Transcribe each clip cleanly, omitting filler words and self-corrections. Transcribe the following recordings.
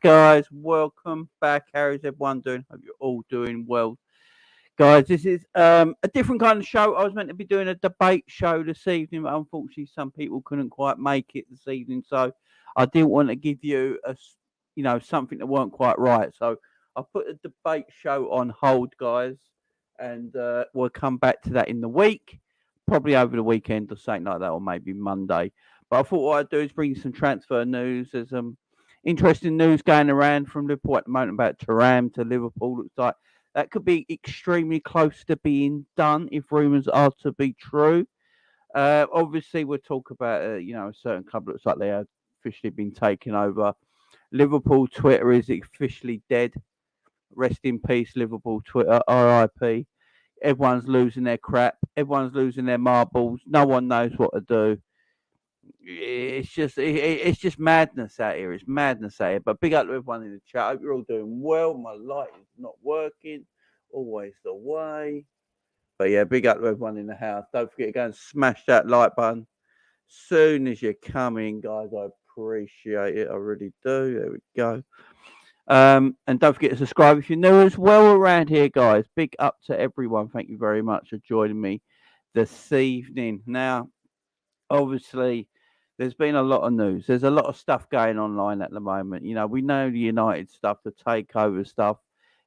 guys. Welcome back. How's everyone doing? Hope you're all doing well. Guys, this is a different kind of show. I was meant to be doing a debate show this evening, but unfortunately some people couldn't quite make it this evening. So I didn't want to give you something that weren't quite right. So I put the debate show on hold, guys, and we'll come back to that in the week, probably over the weekend or something like that, or maybe Monday. But I thought what I'd do is bring you some transfer news. There's interesting news going around from Liverpool at the moment about Thuram to Liverpool. Looks like that could be extremely close to being done if rumours are to be true. Obviously, we'll talk about a certain club looks like they have officially been taken over. Liverpool Twitter is officially dead. Rest in peace, Liverpool Twitter. RIP. Everyone's losing their crap. Everyone's losing their marbles. No one knows what to do. It's just madness out here. It's madness out here. But big up to everyone in the chat. I hope you're all doing well. My light is not working. Always the way. But yeah, big up to everyone in the house. Don't forget to go and smash that like button soon as you come in, guys. I appreciate it. I really do. There we go. And don't forget to subscribe if you're new as well around here, guys. Big up to everyone. Thank you very much for joining me this evening. Now, obviously, there's been a lot of news. There's a lot of stuff going online at the moment. We know the United stuff, the takeover stuff.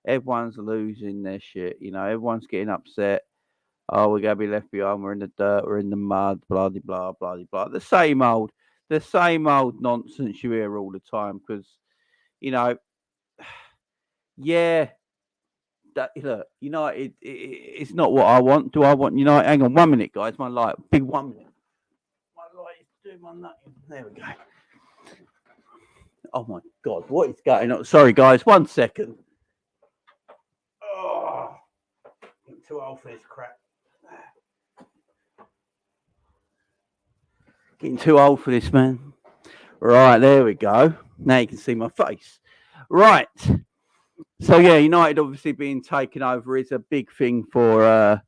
Everyone's losing their shit. Everyone's getting upset. Oh, we're going to be left behind. We're in the dirt. We're in the mud. Blah, blah, blah, blah. The same old nonsense you hear all the time. Because, yeah, look, United, it's not what I want. Do I want United? Hang on 1 minute, guys. My light, big 1 minute. My light is doing my nutting. There we go. Oh my God, what is going on? Sorry, guys, 1 second. Oh, I'm too old for this crap. Getting too old for this, man. Right, there we go. Now you can see my face. Right. So, yeah, United obviously being taken over is a big thing for, for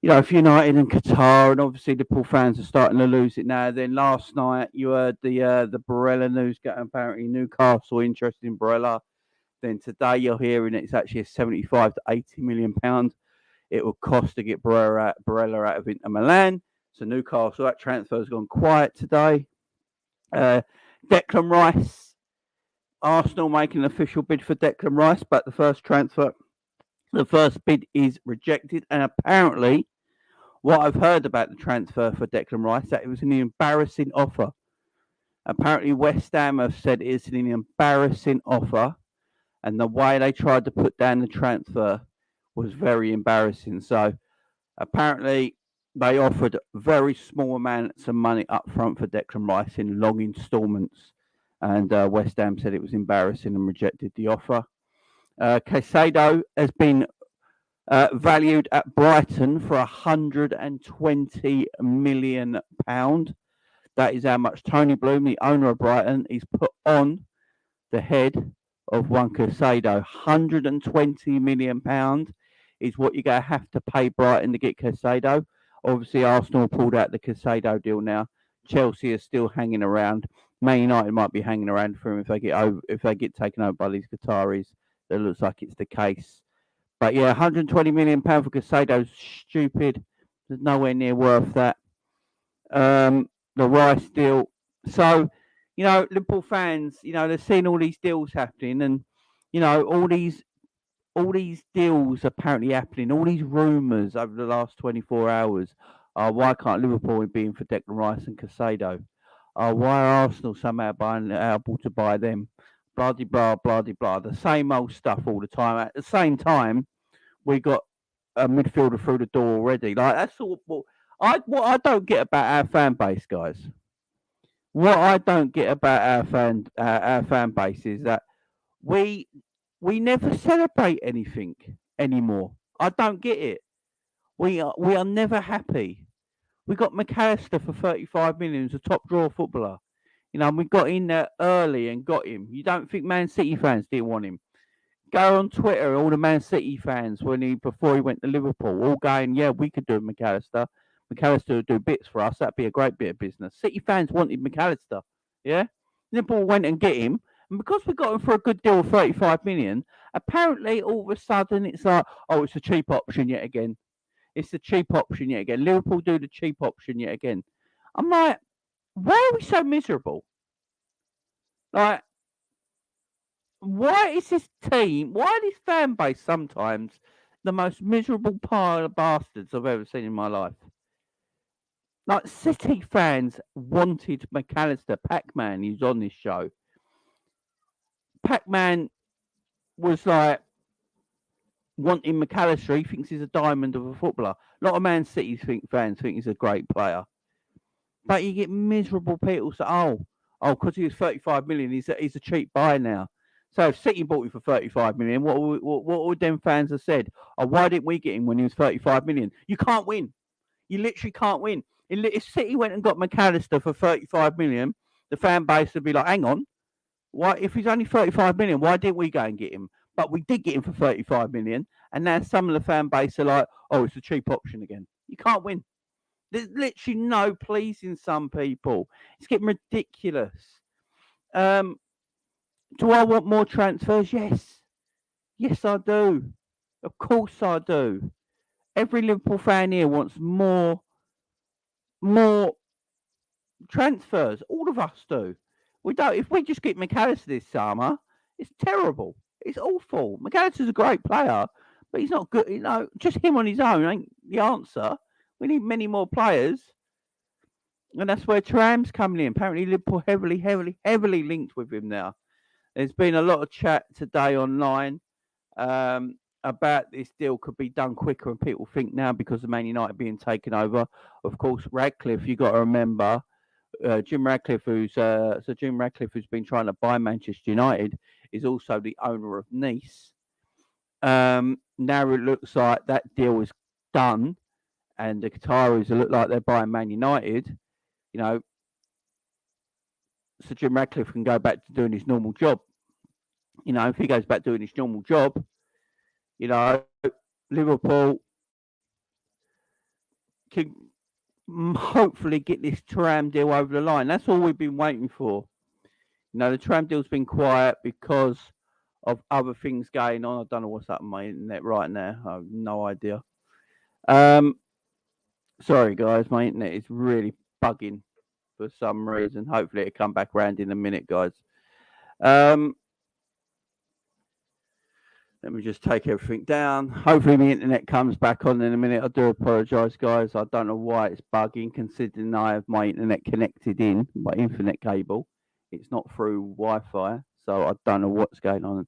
United and Qatar. And obviously Liverpool fans are starting to lose it now. Then last night you heard the Barella news getting apparently Newcastle interested in Barella. Then today you're hearing it's actually a 75 to 80 million pound it will cost to get Barella out of Inter Milan. So Newcastle, that transfer has gone quiet today. Declan Rice, Arsenal making an official bid for Declan Rice, but the first bid is rejected. And apparently, what I've heard about the transfer for Declan Rice, that it was an embarrassing offer. Apparently, West Ham have said it's an embarrassing offer, and the way they tried to put down the transfer was very embarrassing. So apparently they offered very small amounts of money up front for Declan Rice in long instalments, and West Ham said it was embarrassing and rejected the offer. Caicedo has been valued at Brighton for £120 million. That is how much Tony Bloom, the owner of Brighton, is put on the head of one Caicedo. £120 million is what you're going to have to pay Brighton to get Caicedo. Obviously, Arsenal pulled out the Caicedo deal now. Chelsea is still hanging around. Man United might be hanging around for him if they get taken over by these Qataris. That looks like it's the case. But yeah, £120 million for Caicedo is stupid. There's nowhere near worth that. The Rice deal. So, Liverpool fans, they're seeing all these deals happening, and all these deals apparently happening, all these rumours over the last 24 hours. Why can't Liverpool be in for Declan Rice and Caicedo? Why are Arsenal somehow able to buy them? Blah, blah, blah, blah. The same old stuff all the time. At the same time, we got a midfielder through the door already. Like, that's all. What I don't get about our fan base, guys. What I don't get about our fan base is that we never celebrate anything anymore. I don't get it. We are never happy. We got McAllister for 35 million as a top draw footballer. We got in there early and got him. You don't think Man City fans didn't want him? Go on Twitter, all the Man City fans before he went to Liverpool, all going, yeah, we could do McAllister. McAllister would do bits for us. That'd be a great bit of business. City fans wanted McAllister. Yeah? Liverpool went and get him. And because we got him for a good deal of 35 million, apparently all of a sudden it's like, oh, it's a cheap option yet again. It's the cheap option yet again. Liverpool do the cheap option yet again. I'm like, why are we so miserable? Like, why is this team, why this fan base sometimes the most miserable pile of bastards I've ever seen in my life? Like, City fans wanted McAllister, Pac-Man, who's on this show. Pac-Man was like wanting McAllister. He thinks he's a diamond of a footballer. A lot of Man City fans think he's a great player. But you get miserable people say, because he was 35 million, he's a cheap buy now. So if City bought him for 35 million, what would them fans have said? Oh, why didn't we get him when he was 35 million? You can't win. You literally can't win. If City went and got McAllister for 35 million, the fan base would be like, hang on, why? If he's only 35 million, why didn't we go and get him? But we did get him for 35 million, and now some of the fan base are like, oh, it's a cheap option again. You can't win. There's literally no pleasing some people. It's getting ridiculous. Do I want more transfers? Yes. Yes, I do. Of course I do. Every Liverpool fan here wants more transfers. All of us do. We don't. If we just get McAllister this summer, it's terrible. It's awful. McAllister's a great player, but he's not good. Just him on his own ain't the answer. We need many more players, and that's where Thuram's coming in. Apparently, Liverpool heavily linked with him now. There's been a lot of chat today online about this deal could be done quicker, and people think now because of Man United being taken over. Of course, Radcliffe, you got to remember. Jim Radcliffe, who's been trying to buy Manchester United, is also the owner of Nice. Now it looks like that deal is done, and the Qataris look like they're buying Man United. So Jim Radcliffe can go back to doing his normal job. If he goes back doing his normal job, Liverpool can hopefully get this Thuram deal over the line. That's all we've been waiting for. The Thuram deal's been quiet because of other things going on. I don't know what's up on my internet right now. I have no idea. Sorry, guys. My internet is really bugging for some reason. Hopefully it'll come back round in a minute, guys. Let me just take everything down. Hopefully my internet comes back on in a minute. I do apologise, guys. I don't know why it's bugging, considering I have my internet connected in my Ethernet cable. It's not through Wi-Fi, so I don't know what's going on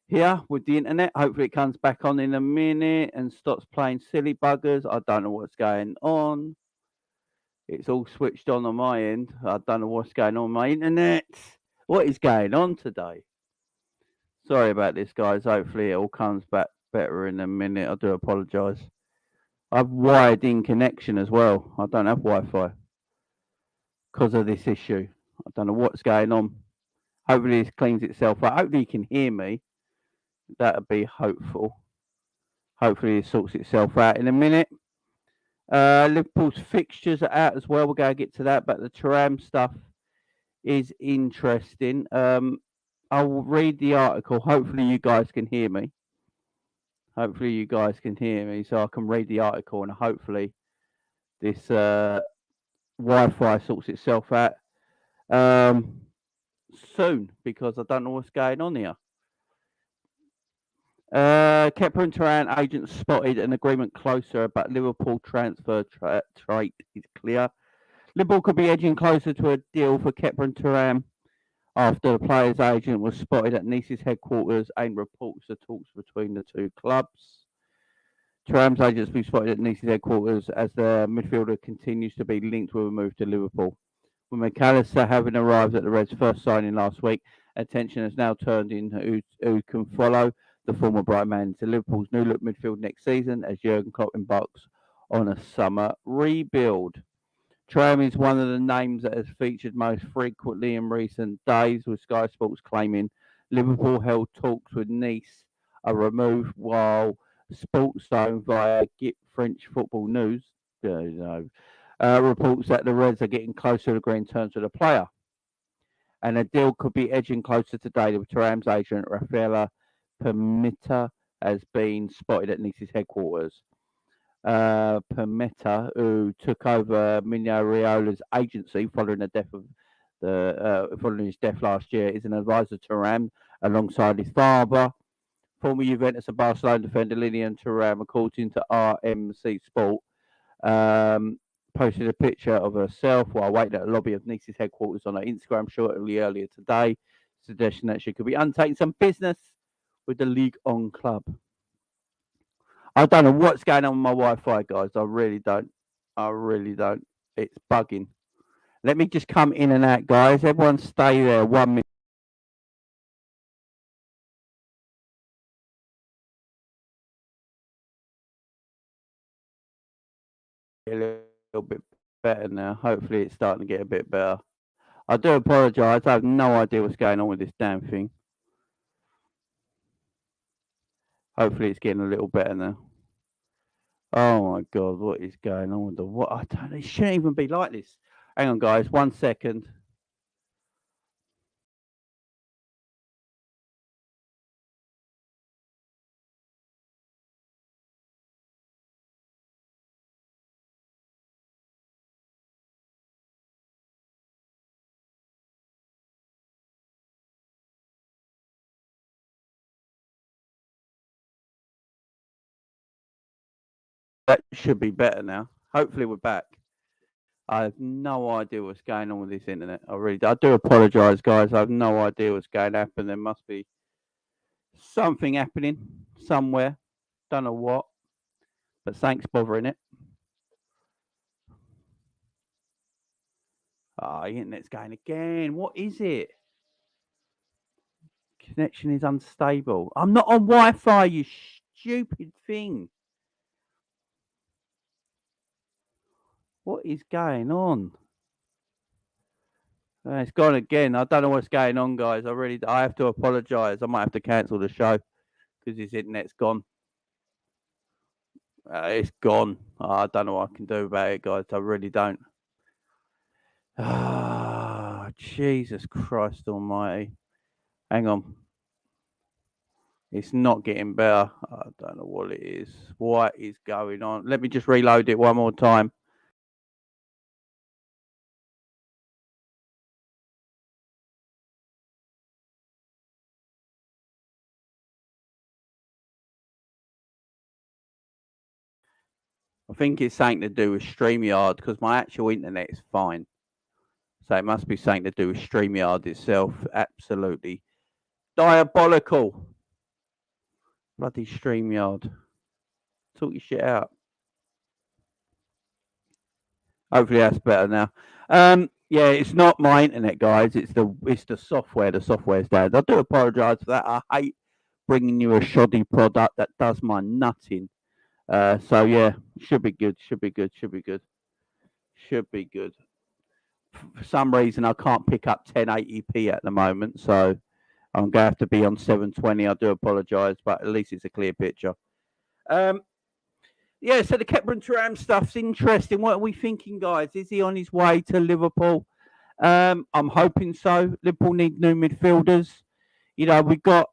here with the internet. Hopefully it comes back on in a minute and stops playing silly buggers. I don't know what's going on. It's all switched on my end. I don't know what's going on with my internet. What is going on today? Sorry about this, guys. Hopefully it all comes back better in a minute. I do apologise. I've wired in connection as well. I don't have Wi-Fi because of this issue. I don't know what's going on. Hopefully this cleans itself out. Hopefully you can hear me. That would be hopeful. Hopefully it sorts itself out in a minute. Liverpool's fixtures are out as well. We're going to get to that, but the Thuram stuff is interesting. I'll read the article. Hopefully you guys can hear me. So I can read the article, and hopefully this Wi-Fi sorts itself out soon, because I don't know what's going on here. Khéphren Thuram agents spotted an agreement closer, but Liverpool transfer trait is clear. Liverpool could be edging closer to a deal for Khéphren Thuram after the player's agent was spotted at Nice's headquarters and reports the talks between the two clubs. Thuram's agent has been spotted at Nice's headquarters as the midfielder continues to be linked with a move to Liverpool. With McAllister having arrived at the Reds' first signing last week, attention has now turned in who can follow the former bright man to Liverpool's new look midfield next season as Jurgen Klopp embarks on a summer rebuild. Thuram is one of the names that has featured most frequently in recent days, with Sky Sports claiming Liverpool held talks with Nice are removed, while Sports Zone via French Football News reports that the Reds are getting closer to agreeing terms with the player. and a deal could be edging closer today with Thuram's agent, Rafaela Permita, has been spotted at Nice's headquarters. Permetta, who took over Mino Raiola's agency following following his death last year, is an advisor to Thuram alongside his father, former Juventus and Barcelona defender Lilian Thuram, according to RMC Sport. Posted a picture of herself while waiting at the lobby of Nice's headquarters on her Instagram shortly earlier today, suggesting that she could be undertaking some business with the League On club. I don't know what's going on with my Wi-Fi, guys. I really don't. It's bugging. Let me just come in and out, guys. Everyone stay there 1 minute. A little bit better now. Hopefully it's starting to get a bit better. I do apologise. I have no idea what's going on with this damn thing. Hopefully it's getting a little better now. Oh my God, what is going on with the what? I don't know. It shouldn't even be like this. Hang on, guys. 1 second. That should be better now. Hopefully we're back. I have no idea what's going on with this internet. I do apologise, guys. I have no idea what's going to happen. There must be something happening somewhere. Don't know what, but thanks bothering it. Ah, internet's going again. What is it? Connection is unstable. I'm not on Wi-Fi, you stupid thing. What is going on? It's gone again. I don't know what's going on, guys. I have to apologise. I might have to cancel the show because his internet's gone. It's gone. I don't know what I can do about it, guys. I really don't. Ah, Jesus Christ Almighty. Hang on. It's not getting better. I don't know what it is. What is going on? Let me just reload it one more time. I think it's something to do with StreamYard because my actual internet is fine. So it must be something to do with StreamYard itself. Absolutely diabolical. Bloody StreamYard. Talk your shit out. Hopefully that's better now. Yeah, it's not my internet, guys. It's the software. The software's down. I do apologise for that. I hate bringing you a shoddy product that does my nutting. So yeah, should be good. Should be good. For some reason, I can't pick up 1080p at the moment, so I'm gonna have to be on 720. I do apologise, but at least it's a clear picture. Yeah, so the Khéphren Thuram stuff's interesting. What are we thinking, guys? Is he on his way to Liverpool? I'm hoping so. Liverpool need new midfielders. You know, we've got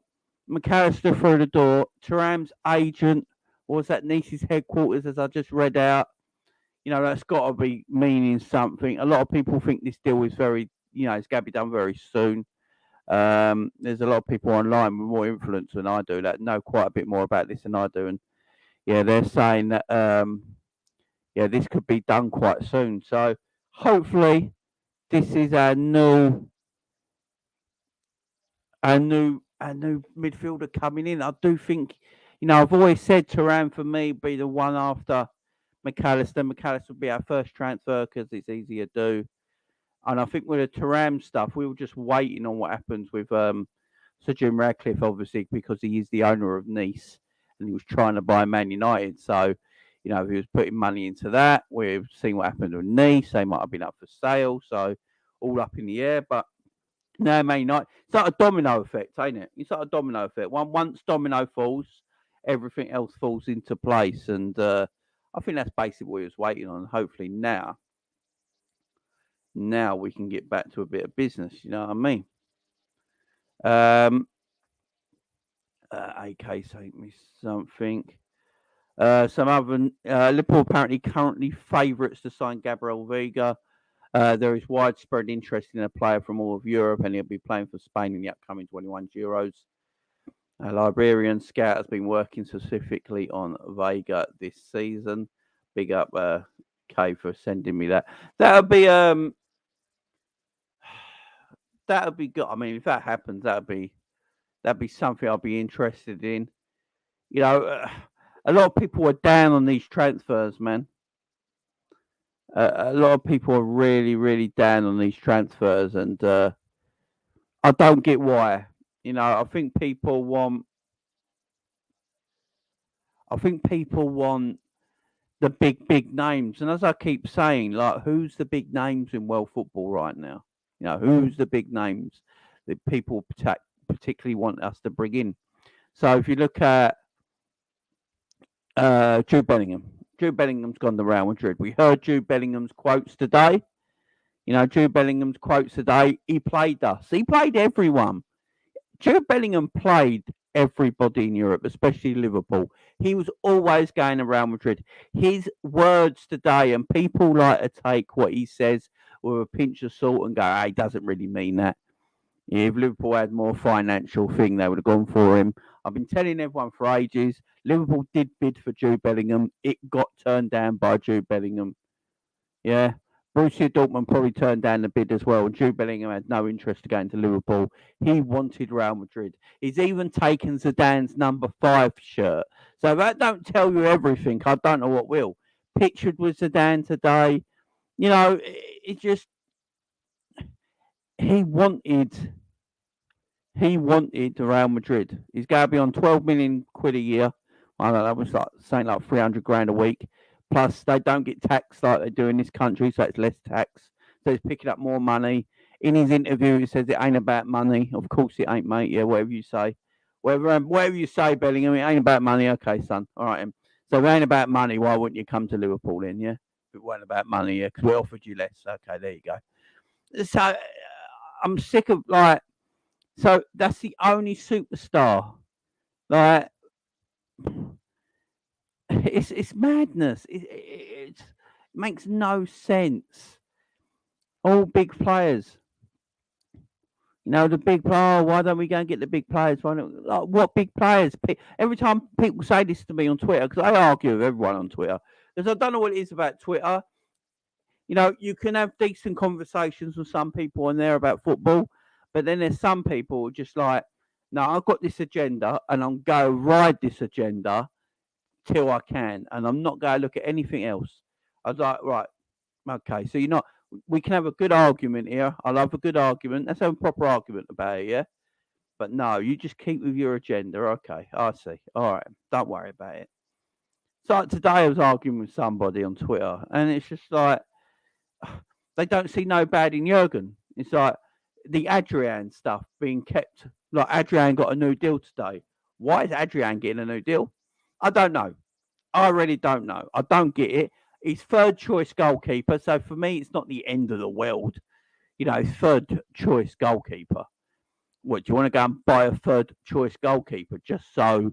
McAllister through the door. Thuram's agent was at Nice's headquarters, as I just read out. You know, that's got to be meaning something. A lot of people think this deal is very, it's going to be done very soon. There's a lot of people online with more influence than I do that know quite a bit more about this than I do. And yeah, they're saying that, this could be done quite soon. So hopefully this is our new midfielder coming in. I do think, I've always said Thuram for me be the one after McAllister. McAllister will be our first transfer because it's easier to do. And I think with the Thuram stuff, we were just waiting on what happens with Sir Jim Radcliffe, obviously, because he is the owner of Nice and he was trying to buy Man United. So, he was putting money into that. We've seen what happened with Nice. They might have been up for sale. So, all up in the air. But no, Man United. It's like a domino effect, ain't it? It's like a domino effect. Once domino falls, everything else falls into place. And I think that's basically what he was waiting on. Hopefully now Now we can get back to a bit of business. You know what I mean? Um, AK sent me something. Some other Liverpool apparently currently favourites to sign Gabriel Vega. There is widespread interest in a player from all of Europe, and he'll be playing for Spain in the upcoming 21 Euros. A Liberian scout has been working specifically on Vega this season. Big up, Kay, for sending me that. That'll be good. I mean, if that happens, that'd be something I'll be interested in. You know, a lot of people are down on these transfers, man. A lot of people are really, really down on these transfers, and I don't get why. You know, I think people want. The big names, and as I keep saying, like, who's the big names in world football right now? You know, who's the big names that people particularly want us to bring in? So if you look at Jude Bellingham. Jude Bellingham's gone to Real Madrid. We heard Jude Bellingham's quotes today. You know, Jude Bellingham's quotes today. He played us. He played everyone. Jude Bellingham played everybody in Europe, especially Liverpool. He was always going to Real Madrid. His words today, and people like to take what he says with a pinch of salt and go, hey, he doesn't really mean that. If Liverpool had more financial thing, they would have gone for him. I've been telling everyone for ages, Liverpool did bid for Jude Bellingham. It got turned down by Jude Bellingham. Yeah. Borussia Dortmund probably turned down the bid as well, and Jude Bellingham had no interest to going to Liverpool. He wanted Real Madrid. He's even taken Zidane's number 5 shirt. So if that don't tell you everything, I don't know what will. Pictured with Zidane today. You know, it just... He wanted Real Madrid. He's going to be on 12 million quid a year. I don't know, that was like saying like 300 grand a week. Plus, they don't get taxed like they do in this country, so it's less tax. So he's picking up more money. In his interview, he says it ain't about money. Of course it ain't, mate. Yeah, whatever you say. Whatever you say, Bellingham, it ain't about money. Okay, son. All right. So if it ain't about money, why wouldn't you come to Liverpool then, yeah? If it weren't about money, yeah, because we offered you less. Okay, there you go. So I'm sick of, like, so that's the only superstar. Like, it's madness. It makes no sense. All big players. You know, the big player. Why don't we go and get the big players? Why don't, like, what big players? Every time people say this to me on Twitter, because I argue with everyone on Twitter, because I don't know what it is about Twitter. You know, you can have decent conversations with some people on there about football, but then there's some people who are just like, no, I've got this agenda, and I'm going to ride this agenda till I can, and I'm not going to look at anything else. I was like, right, okay, so you're not. We can have a good argument here. I love a good argument. Let's have a proper argument about it, yeah. But no, you just keep with your agenda. Okay, I see. All right, don't worry about it. So like today, I was arguing with somebody on Twitter, and it's just like they don't see no bad in Jurgen. It's like the Adrian stuff being kept. Like Adrian got a new deal today. Why is Adrian getting a new deal? I don't know. I really don't know. I don't get it. He's third choice goalkeeper, so for me, it's not the end of the world. You know, third choice goalkeeper. What, do you want to go and buy a third choice goalkeeper just so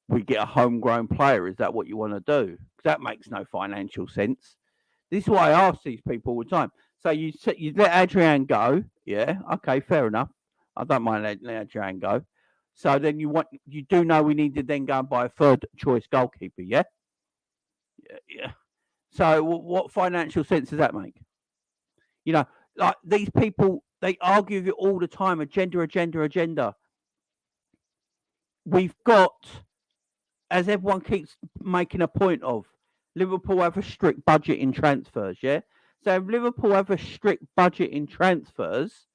we get a homegrown player? Is that what you want to do? Because that makes no financial sense. This is why I ask these people all the time. So you let Adrian go, yeah? Okay, fair enough. I don't mind letting Adrian go. So then you do know we need to then go and buy a third choice goalkeeper, yeah? Yeah. So what financial sense does that make? You know, like these people, they argue with you all the time. Agenda. We've got, as everyone keeps making a point of, Liverpool have a strict budget in transfers, yeah? So if Liverpool have a strict budget in transfers,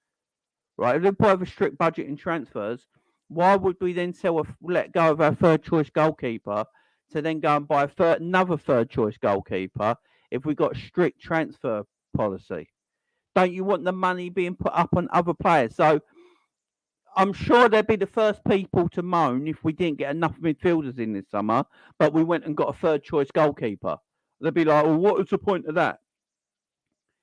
right? If Liverpool have a strict budget in transfers, why would we then let go of our third choice goalkeeper to then go and buy another third choice goalkeeper if we got strict transfer policy? Don't you want the money being put up on other players? So I'm sure they'd be the first people to moan if we didn't get enough midfielders in this summer, but we went and got a third choice goalkeeper. They'd be like, well, what was the point of that?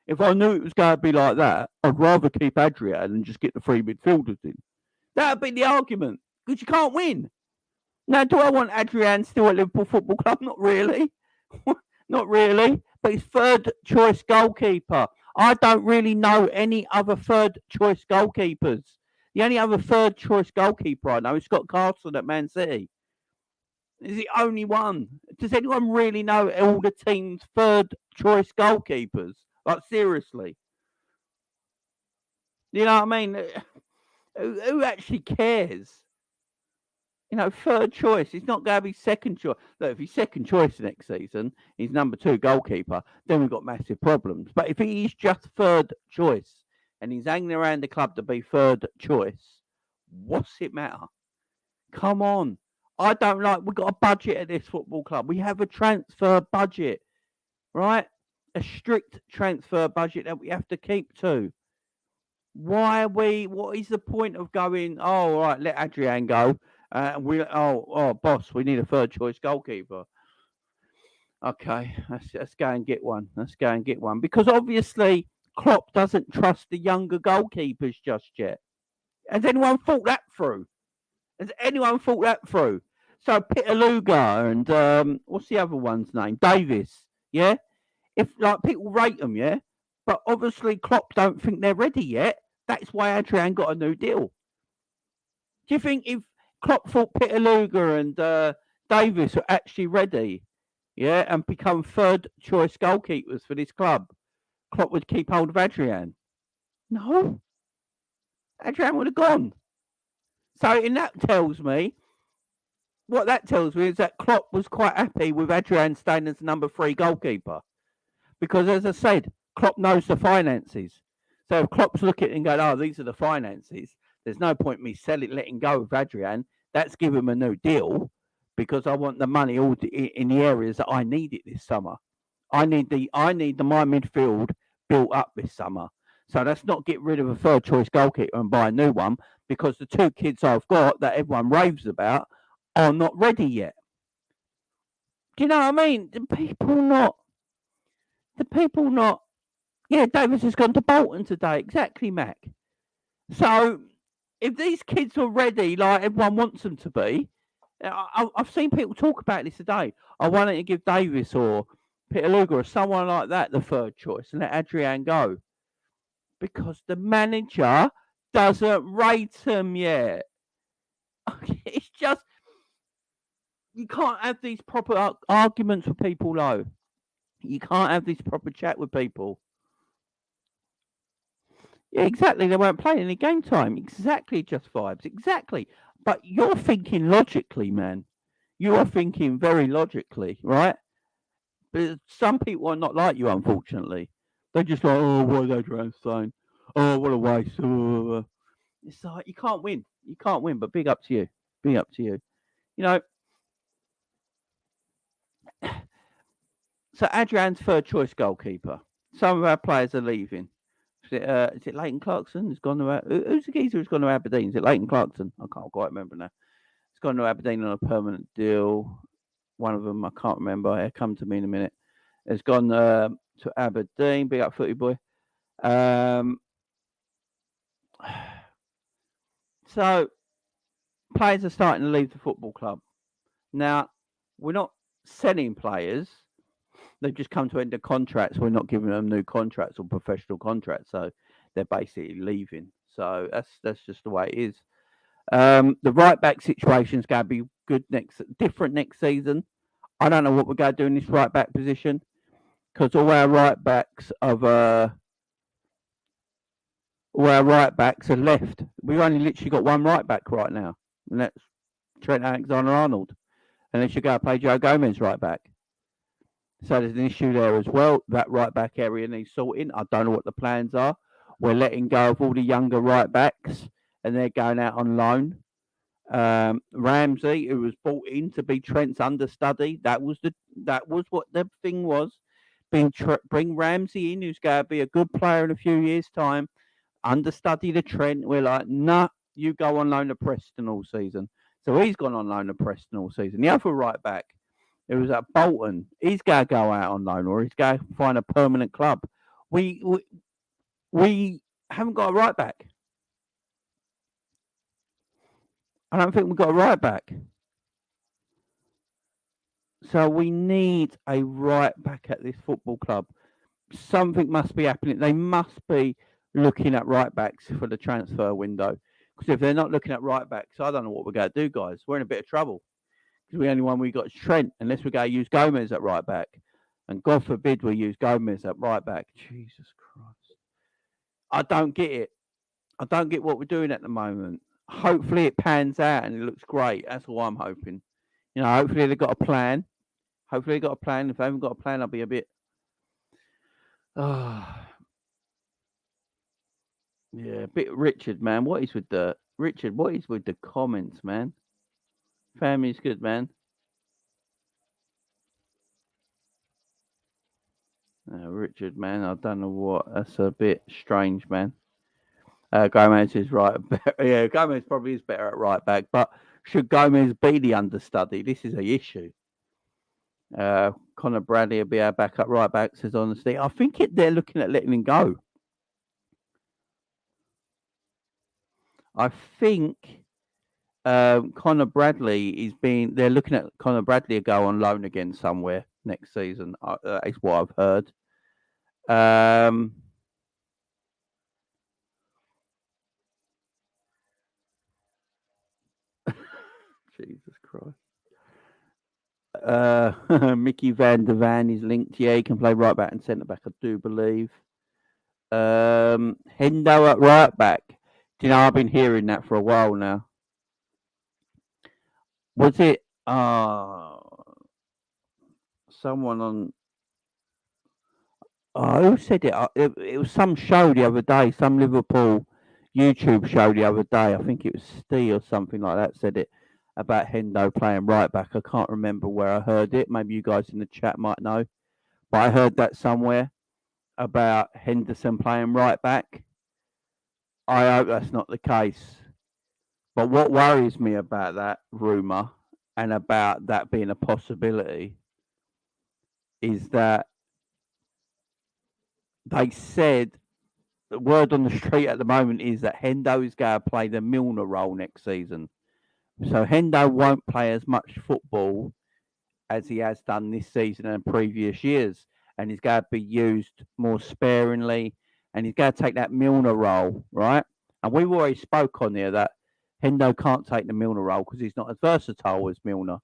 If I knew it was going to be like that, I'd rather keep Adrian and just get the three midfielders in. That would be the argument, because you can't win. Now, do I want Adrian still at Liverpool Football Club? Not really. Not really. But he's third choice goalkeeper. I don't really know any other third choice goalkeepers. The only other third choice goalkeeper I know is Scott Carson at Man City. He's the only one. Does anyone really know all the team's third choice goalkeepers? Like, seriously. You know what I mean? Who actually cares? You know, third choice. He's not going to be second choice. Look, if he's second choice next season, he's number 2 goalkeeper, then we've got massive problems. But if he's just third choice and he's hanging around the club to be third choice, what's it matter? Come on. I don't like, we've got a budget at this football club. We have a transfer budget, right? A strict transfer budget that we have to keep to. What is the point of going, oh, all right, let Adrian go. Boss, we need a third choice goalkeeper. Okay, let's go and get one. Let's go and get one. Because obviously, Klopp doesn't trust the younger goalkeepers just yet. Has anyone thought that through? So Pitaluga and what's the other one's name? Davis, yeah? If like people rate them, yeah? But obviously Klopp don't think they're ready yet. That's why Adrian got a new deal. Do you think if Klopp thought Pitaluga and Davis were actually ready, yeah, and become third choice goalkeepers for this club, Klopp would keep hold of Adrian? No. Adrian would have gone. So that tells me is that Klopp was quite happy with Adrian staying as number 3 goalkeeper. Because as I said, Klopp knows the finances. So if Klopp's looking and going, oh, these are the finances, there's no point me letting go of Adrian. That's give him a new deal because I want the money all in the areas that I need it this summer. I need my midfield built up this summer. So let's not get rid of a third choice goalkeeper and buy a new one because the 2 kids I've got that everyone raves about are not ready yet. Do you know what I mean? The people not. Yeah, Davis has gone to Bolton today. Exactly, Mac. So if these kids are ready, like everyone wants them to be, I've seen people talk about this today. I wanted to give Davis or Pitaluga or someone like that the third choice and let Adrian go. Because the manager doesn't rate him yet. It's just, you can't have these proper arguments with people, though. You can't have this proper chat with people. Yeah, exactly. They weren't playing any game time. Exactly, just vibes. Exactly. But you're thinking logically, man. You are thinking very logically, right? But some people are not like you, unfortunately. They're just like, oh, what are they saying? Oh, what a waste. It's like, you can't win. You can't win, but big up to you. Big up to you. You know, so Adrian's third choice goalkeeper. Some of our players are leaving. Is it Leighton Clarkson? Who's gone to who's the geezer who's gone to Aberdeen? Is it Leighton Clarkson? I can't quite remember now. He's gone to Aberdeen on a permanent deal. One of them, I can't remember. It'll come to me in a minute. Has gone to Aberdeen. Big up footy boy. So players are starting to leave the football club. Now, we're not selling players. They've just come to end of contracts. We're not giving them new contracts or professional contracts, so they're basically leaving. So that's just the way it is. The right back situation is going to be different next season. I don't know what we're going to do in this right back position because all our right backs are left. We've only literally got one right back right now, and that's Trent Alexander-Arnold. Unless you go and play Joe Gomez right back. So there's an issue there as well. That right back area needs sorting. I don't know what the plans are. We're letting go of all the younger right backs, and they're going out on loan. Ramsey, who was brought in to be Trent's understudy, that was what the thing was. Bring Ramsey in, who's going to be a good player in a few years' time. Understudy to Trent. We're like, nah, you go on loan to Preston all season. So he's gone on loan to Preston all season. The other right back, it was at Bolton. He's going to go out on loan or he's going to find a permanent club. we haven't got a right back. I don't think we've got a right back. So we need a right back at this football club. Something must be happening. They must be looking at right backs for the transfer window. Because if they're not looking at right backs, I don't know what we're going to do, guys. We're in a bit of trouble. Because the only one we got is Trent, unless we're going to use Gomez at right back. And God forbid we use Gomez at right back. Jesus Christ. I don't get it. I don't get what we're doing at the moment. Hopefully it pans out and it looks great. That's all I'm hoping. Hopefully they've got a plan. If they haven't got a plan, I'll be a bit. Yeah, a bit Richard, man. What is with the comments, man? Family's good, man. Richard, man, I don't know what. That's a bit strange, man. Gomez is right. Yeah, Gomez probably is better at right back, but should Gomez be the understudy? This is the issue. Conor Bradley will be our backup right back, says Honesty. I think they're looking at letting him go. I think Conor Bradley they're looking at Conor Bradley to go on loan again somewhere next season. Is what I've heard. Jesus Christ. Mickey Van der Van is linked. Yeah, he can play right back and centre back, I do believe. Hendo at right back. Do you know, I've been hearing that for a while now. Was it someone on? Who said it? It was some show the other day, some Liverpool YouTube show the other day. I think it was Steve or something like that said it about Hendo playing right back. I can't remember where I heard it. Maybe you guys in the chat might know. But I heard that somewhere about Henderson playing right back. I hope that's not the case. But what worries me about that rumour and about that being a possibility is that they said the word on the street at the moment is that Hendo is going to play the Milner role next season. So Hendo won't play as much football as he has done this season and previous years. And he's going to be used more sparingly. And he's going to take that Milner role, right? And we've already spoke on there that Hendo can't take the Milner role because he's not as versatile as Milner.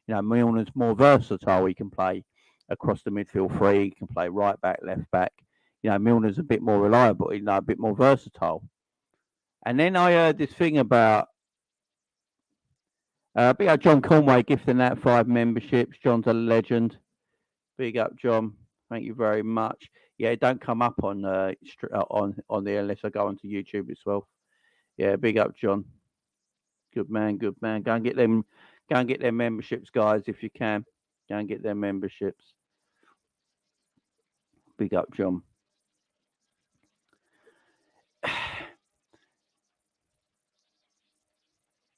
Milner's more versatile. He can play across the midfield three. He can play right back, left back. Milner's a bit more reliable, a bit more versatile. And then I heard this thing about big up John Conway gifting that 5 memberships. John's a legend. Big up, John. Thank you very much. Yeah, don't come up on there unless I go onto YouTube itself. Yeah, big up, John. Good man, good man. Go and get them. Go and get their memberships, guys, if you can. Go and get their memberships. Big up, John.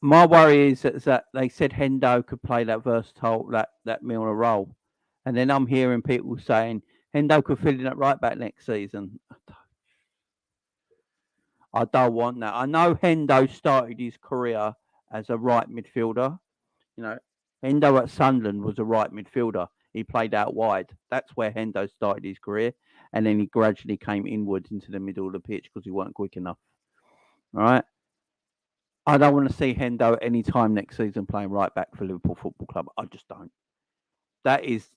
My worry is that they said Hendo could play that versatile, that Milner role. And then I'm hearing people saying Hendo could fill in at right back next season. I don't want that. I know Hendo started his career as a right midfielder. Hendo at Sunderland was a right midfielder. He played out wide. That's where Hendo started his career. And then he gradually came inwards into the middle of the pitch because he wasn't quick enough. All right. I don't want to see Hendo at any time next season playing right back for Liverpool Football Club. I just don't. That is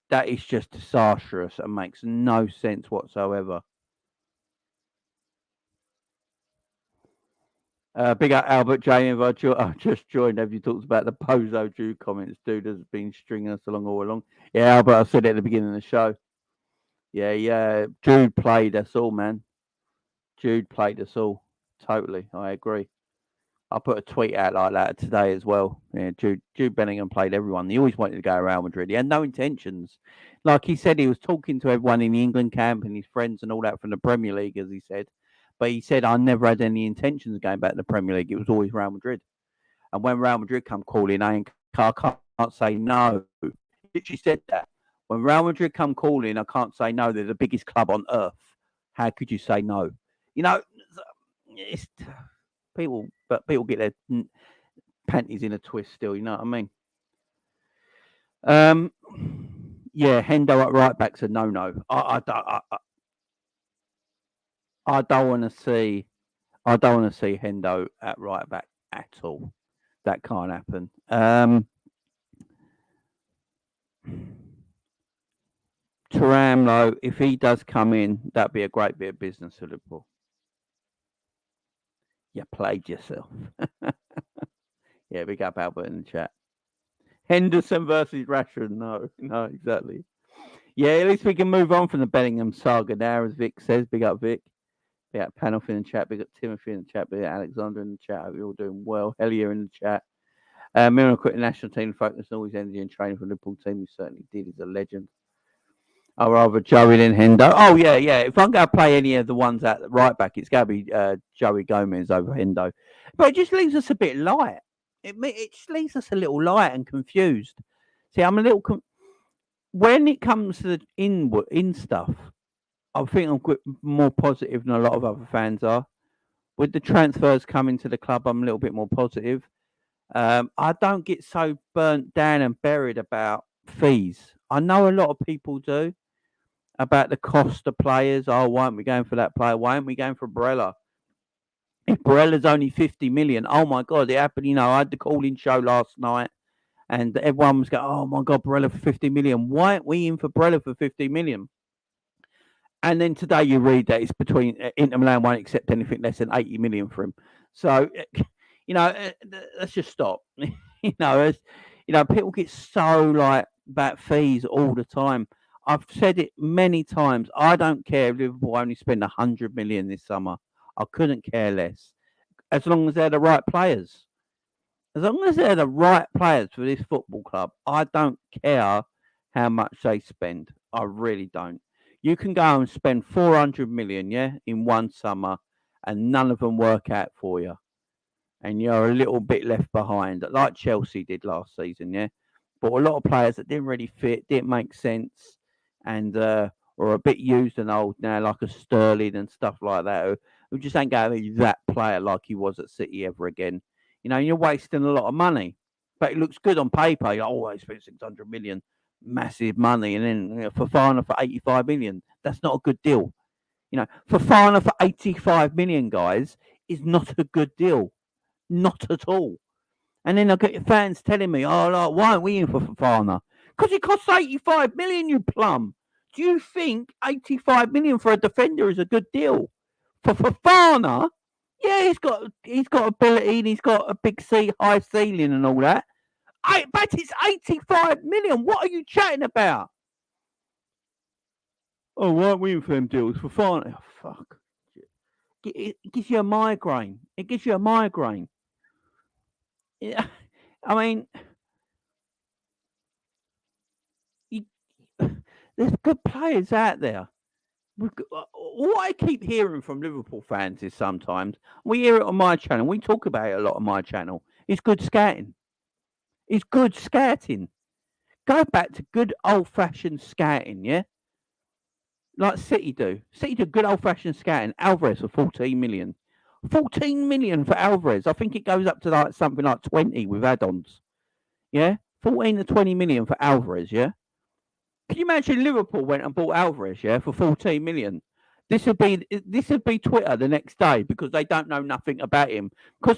just disastrous and makes no sense whatsoever. Big up Albert J. I just joined. Have you talked about the Pozo Jew comments? Dude has been stringing us along all along. Yeah, Albert, I said it at the beginning of the show. Yeah. Jude played us all, man. Jude played us all. Totally. I agree. I put a tweet out like that today as well. Yeah, Jude Bellingham played everyone. He always wanted to go to Real Madrid. He had no intentions. Like he said, he was talking to everyone in the England camp and his friends and all that from the Premier League, as he said. But he said, I never had any intentions of going back to the Premier League. It was always Real Madrid. And when Real Madrid come calling, I can't say no. He literally said that. When Real Madrid come calling, I can't say no. They're the biggest club on earth. How could you say no? It's people, but people get their panties in a twist still. You know what I mean? Yeah, Hendo at right back's a no-no. I don't want to see. I don't want to see Hendo at right back at all. That can't happen. Thuram, though, if he does come in, that'd be a great bit of business for Liverpool. You played yourself. Yeah, big up Albert in the chat. Henderson versus Rashford. No, exactly. Yeah, at least we can move on from the Bellingham saga now, as Vic says. Big up, Vic. Big up Panoff in the chat. Big up Timothy in the chat. Big up Alexander in the chat. Hope you're all doing well. Helia in the chat. Miriam quit the national team, focus on all his energy and training for the Liverpool team. He certainly did. He's a legend. I'd rather Joey than Hendo. Oh, yeah. If I'm going to play any of the ones at right back, it's going to be Joey Gomez over Hendo. But it just leaves us a bit light. It just leaves us a little light and confused. See, I'm a little... when it comes to the in stuff, I think I'm more positive than a lot of other fans are. With the transfers coming to the club, I'm a little bit more positive. I don't get so burnt down and buried about fees. I know a lot of people do. About the cost of players. Oh, why aren't we going for that player? Why aren't we going for Barella? If Barella's only 50 million, oh my God, it happened. I had the call-in show last night and everyone was going, oh my God, Barella for 50 million. Why aren't we in for Barella for 50 million? And then today you read that it's between Inter Milan won't accept anything less than 80 million for him. So, let's just stop. People get so about fees all the time. I've said it many times. I don't care if Liverpool only spend 100 million this summer. I couldn't care less, as long as they're the right players. As long as they're the right players for this football club, I don't care how much they spend. I really don't. You can go and spend 400 million, in one summer, and none of them work out for you, and you're a little bit left behind, like Chelsea did last season, But a lot of players that didn't really fit, didn't make sense, and are a bit used and old now, like a Sterling and stuff like that, who just ain't going to be that player like he was at City ever again. You're wasting a lot of money, but it looks good on paper. I spent 600 million, massive money, and then Fofana for 85 million. That's not a good deal. Fofana for 85 million, guys, is not a good deal, not at all. And then I get your fans telling me, why aren't we in for Fofana? Because it costs 85 million, you plum. Do you think 85 million for a defender is a good deal? For Fofana, yeah, he's got ability and he's got a big high ceiling and all that. But it's 85 million. What are you chatting about? Oh, why aren't we in for them deals? Fofana, fuck. It gives you a migraine. Yeah, I mean, there's good players out there. What I keep hearing from Liverpool fans is sometimes, we hear it on my channel, we talk about it a lot on my channel, it's good scouting. Go back to good old-fashioned scouting, yeah? Like City do. City do good old-fashioned scouting. Alvarez for 14 million. 14 million for Alvarez. I think it goes up to something like 20 with add-ons. Yeah? 14 to 20 million for Alvarez, yeah? Can you imagine Liverpool went and bought Alvarez, for 14 million? This would be Twitter the next day because they don't know nothing about him. Because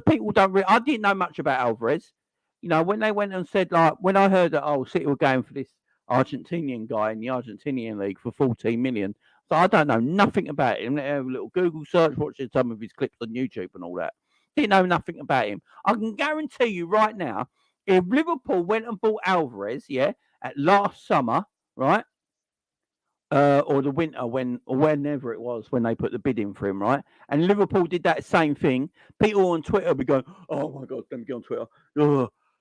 people don't. I didn't know much about Alvarez. When they went and said when I heard that City were going for this Argentinian guy in the Argentinian league for 14 million, so I don't know nothing about him. Let me have a little Google search, watching some of his clips on YouTube and all that. Didn't know nothing about him. I can guarantee you right now, if Liverpool went and bought Alvarez, at last summer, right? Or the winter or whenever it was when they put the bid in for him, right? And Liverpool did that same thing. People on Twitter would be going, oh my God, let me get on Twitter.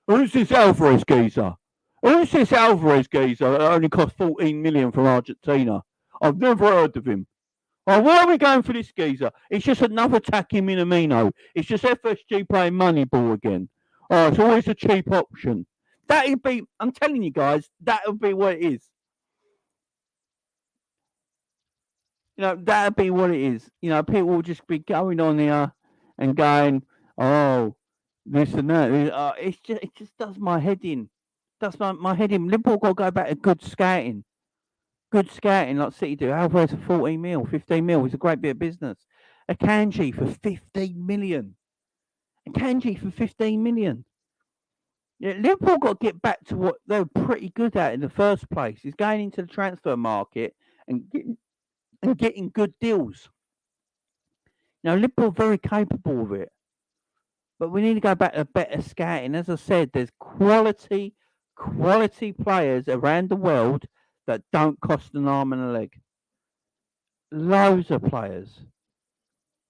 Who's this Alvarez geezer? That only cost 14 million from Argentina. I've never heard of him. Oh, why are we going for this geezer? It's just another Taki Minamino. It's just FSG playing Moneyball again. Oh, it's always a cheap option. I'm telling you guys, that would be what it is. That'd be what it is. People will just be going on here and going, "Oh, this and that." It just does my head in. Does my head in. Liverpool got to go back to good scouting. Good scouting like City do. Alvarez for 14 mil, 15 mil is a great bit of business. A Kanji for 15 million. A Kanji for 15 million. Yeah, Liverpool got to get back to what they were pretty good at in the first place. Is going into the transfer market and getting good deals. Liverpool are very capable of it, but we need to go back to better scouting. As I said, there's quality players around the world that don't cost an arm and a leg. Loads of players.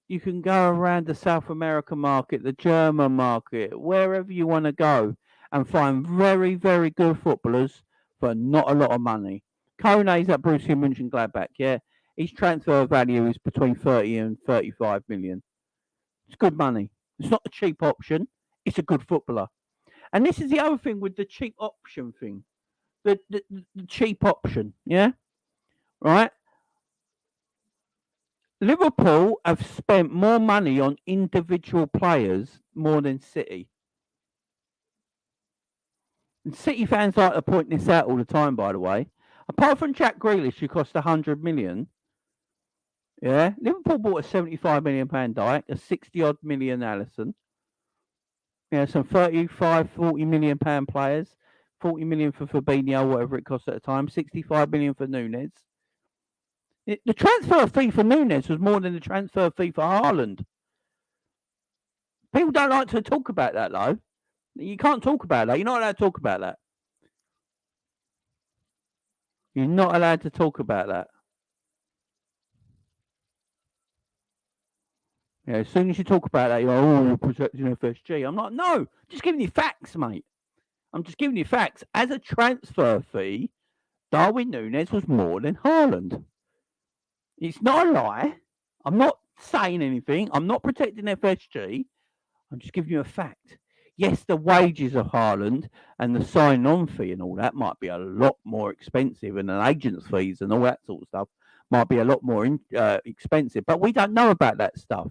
You can go around the South American market, the German market, wherever you want to go, and find very, very good footballers for not a lot of money. Kone's at Borussia Mönchengladbach, yeah. His transfer value is between 30 and 35 million. It's good money. It's not a cheap option. It's a good footballer. And this is the other thing with the cheap option thing. The cheap option, yeah? Right? Liverpool have spent more money on individual players more than City. And City fans like to point this out all the time, by the way. Apart from Jack Grealish, who cost 100 million, yeah, Liverpool bought a 75 million pound Dyke, a 60 odd million Alisson. Yeah, some 35, 40 million pound players, 40 million for Fabinho, whatever it cost at the time, 65 million for Nunes. The transfer fee for Nunes was more than the transfer fee for Haaland. People don't like to talk about that, though. You can't talk about that. You're not allowed to talk about that. You're not allowed to talk about that. Yeah, as soon as you talk about that, you're protecting FSG. I'm like, no, just giving you facts, mate. I'm just giving you facts. As a transfer fee, Darwin Nunes was more than Haaland. It's not a lie. I'm not saying anything. I'm not protecting FSG. I'm just giving you a fact. Yes, the wages of Haaland and the sign-on fee and all that might be a lot more expensive, and the agent's fees and all that sort of stuff might be a lot more expensive. But we don't know about that stuff.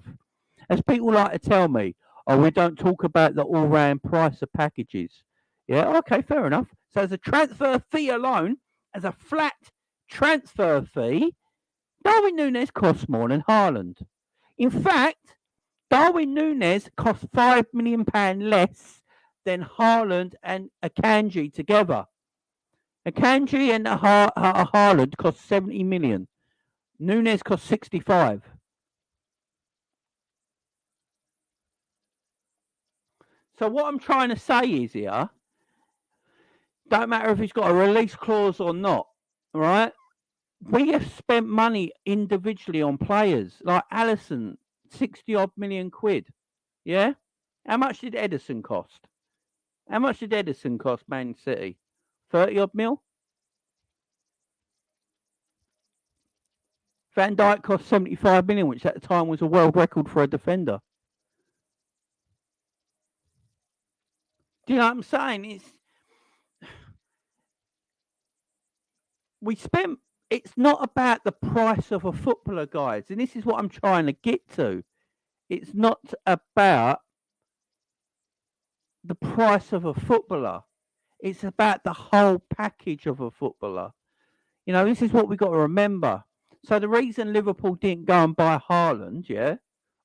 As people like to tell me, we don't talk about the all-round price of packages. Yeah, okay, fair enough. So as a transfer fee alone, as a flat transfer fee, Darwin Nunes costs more than Haaland. In fact, Darwin Nunes costs £5 million less than Haaland and Akanji together. Akanji and Haaland cost 70 million. Nunes cost 65. So what I'm trying to say is here, don't matter if he's got a release clause or not, right? We have spent money individually on players like Alisson, 60 odd million quid. Yeah? How much did Ederson cost? How much did Ederson cost Man City? 30 odd mil? Van Dijk cost 75 million, which at the time was a world record for a defender. Do you know what I'm saying? It's not about the price of a footballer, guys. And this is what I'm trying to get to. It's not about the price of a footballer. It's about the whole package of a footballer. This is what we've got to remember. So the reason Liverpool didn't go and buy Haaland, yeah,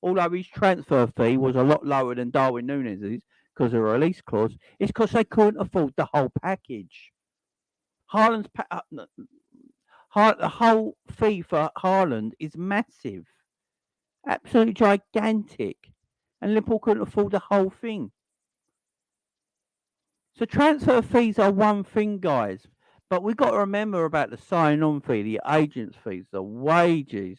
although his transfer fee was a lot lower than Darwin Nunes's because of a release clause, is because they couldn't afford the whole package. The whole fee for Haaland is massive, absolutely gigantic, and Liverpool couldn't afford the whole thing. So transfer fees are one thing, guys, but we've got to remember about the sign-on fee, the agent's fees, the wages.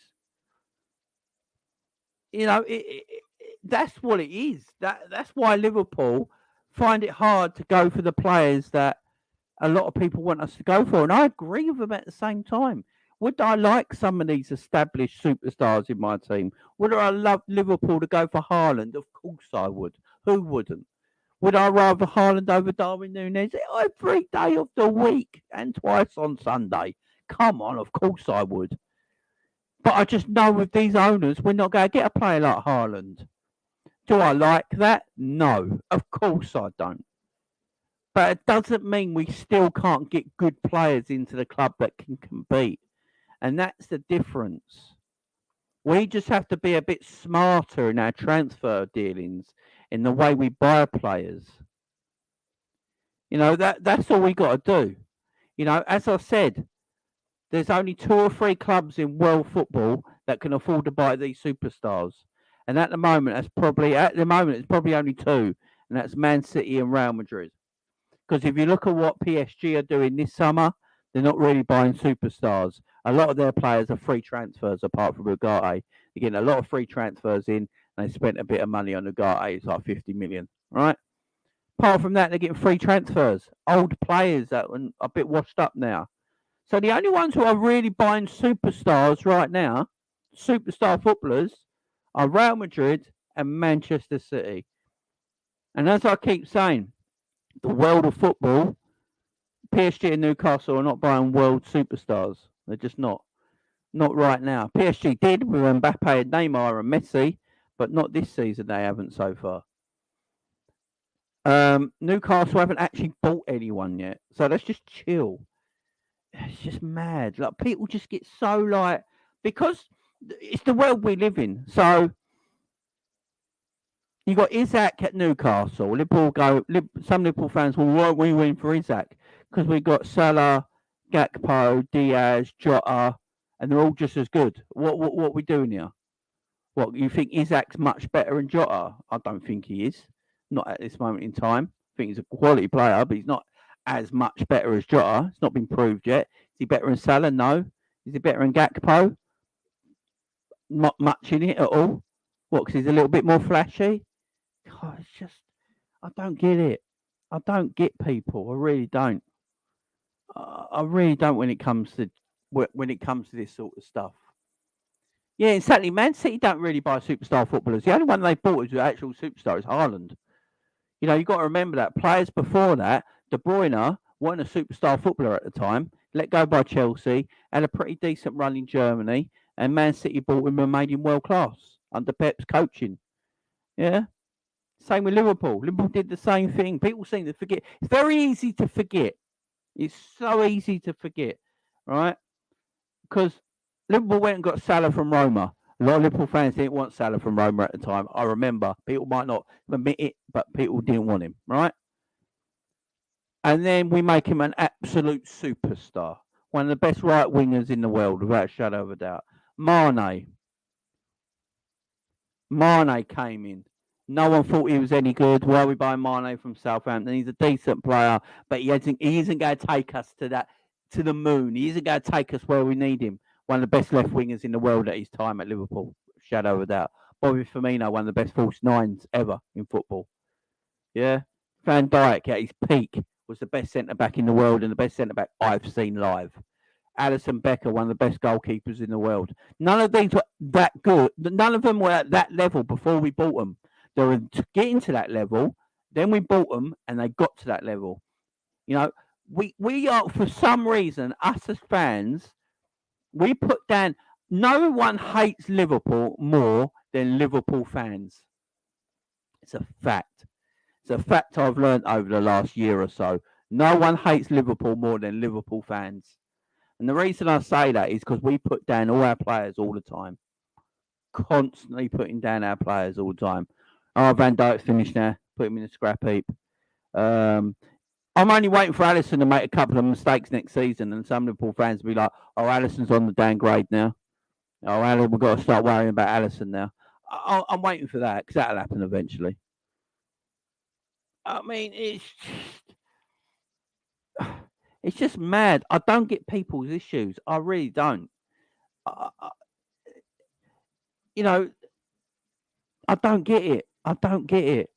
That's what it is. That's why Liverpool find it hard to go for the players that a lot of people want us to go for, and I agree with them at the same time. Would I like some of these established superstars in my team? Would I love Liverpool to go for Haaland? Of course I would. Who wouldn't? Would I rather Haaland over Darwin Nunes every day of the week and twice on Sunday? Come on, of course I would. But I just know with these owners, we're not going to get a player like Haaland. Do I like that? No, of course I don't. But it doesn't mean we still can't get good players into the club that can compete. And that's the difference. We just have to be a bit smarter in our transfer dealings, in the way we buy players. That's all we got to do. As I said, there's only 2 or 3 clubs in world football that can afford to buy these superstars. And at the moment, it's probably only 2, and that's Man City and Real Madrid. Because if you look at what PSG are doing this summer, they're not really buying superstars. A lot of their players are free transfers, apart from Ugarte. They're getting a lot of free transfers in, and they spent a bit of money on Ugarte. It's like 50 million, right? Apart from that, they're getting free transfers. Old players that are a bit washed up now. So the only ones who are really buying superstars right now, superstar footballers, are Real Madrid and Manchester City. And as I keep saying, the world of football, PSG and Newcastle are not buying world superstars. They're just not. Not right now. PSG did with Mbappe and Neymar and Messi, but not this season. They haven't so far. Newcastle haven't actually bought anyone yet. So let's just chill. It's just mad. Like, people just get so because it's the world we live in. So you got Isaac at Newcastle. Some Liverpool fans will, why we win for Isaac? Because we got Salah, Gakpo, Diaz, Jota, and they're all just as good. What are we doing here? What, you think Isaac's much better than Jota? I don't think he is. Not at this moment in time. I think he's a quality player, but he's not as much better as Jota. It's not been proved yet. Is he better than Salah? No. Is he better than Gakpo? Not much in it at all. What, because he's a little bit more flashy? God, it's just, I don't get it. I don't get people. I really don't. I really don't when it comes to this sort of stuff. Yeah, exactly. Man City don't really buy superstar footballers. The only one they bought is the actual superstar is Haaland. You've got to remember that players before that, De Bruyne weren't a superstar footballer at the time. Let go by Chelsea, had a pretty decent run in Germany, and Man City bought him and made him world class under Pep's coaching. Yeah. Same with Liverpool. Liverpool did the same thing. People seem to forget. It's very easy to forget. It's so easy to forget, right? Because Liverpool went and got Salah from Roma. A lot of Liverpool fans didn't want Salah from Roma at the time. I remember. People might not admit it, but people didn't want him, right? And then we make him an absolute superstar. One of the best right wingers in the world, without a shadow of a doubt. Mane came in. No one thought he was any good. Why are we buying Mane from Southampton? He's a decent player, but he isn't going to take us to the moon. He isn't going to take us where we need him. One of the best left wingers in the world at his time at Liverpool, shadow of a doubt. Bobby Firmino, one of the best false nines ever in football. Yeah, Van Dijk at his peak was the best centre back in the world and the best centre back I've seen live. Alisson Becker, one of the best goalkeepers in the world. None of these were that good. None of them were at that level before we bought them. They were getting to that level, then we bought them, and they got to that level. We are, for some reason, us as fans, we put down. No one hates Liverpool more than Liverpool fans. It's a fact. It's a fact I've learned over the last year or so. No one hates Liverpool more than Liverpool fans. And the reason I say that is because we put down all our players all the time. Constantly putting down our players all the time. Oh, Van Dijk's finished now. Put him in a scrap heap. I'm only waiting for Alisson to make a couple of mistakes next season, and some Liverpool fans will be like, "Oh, Alisson's on the downgrade now. Oh, we've got to start worrying about Alisson now." I'm waiting for that because that'll happen eventually. I mean, it's just mad. I don't get people's issues. I really don't. I don't get it. I don't get it.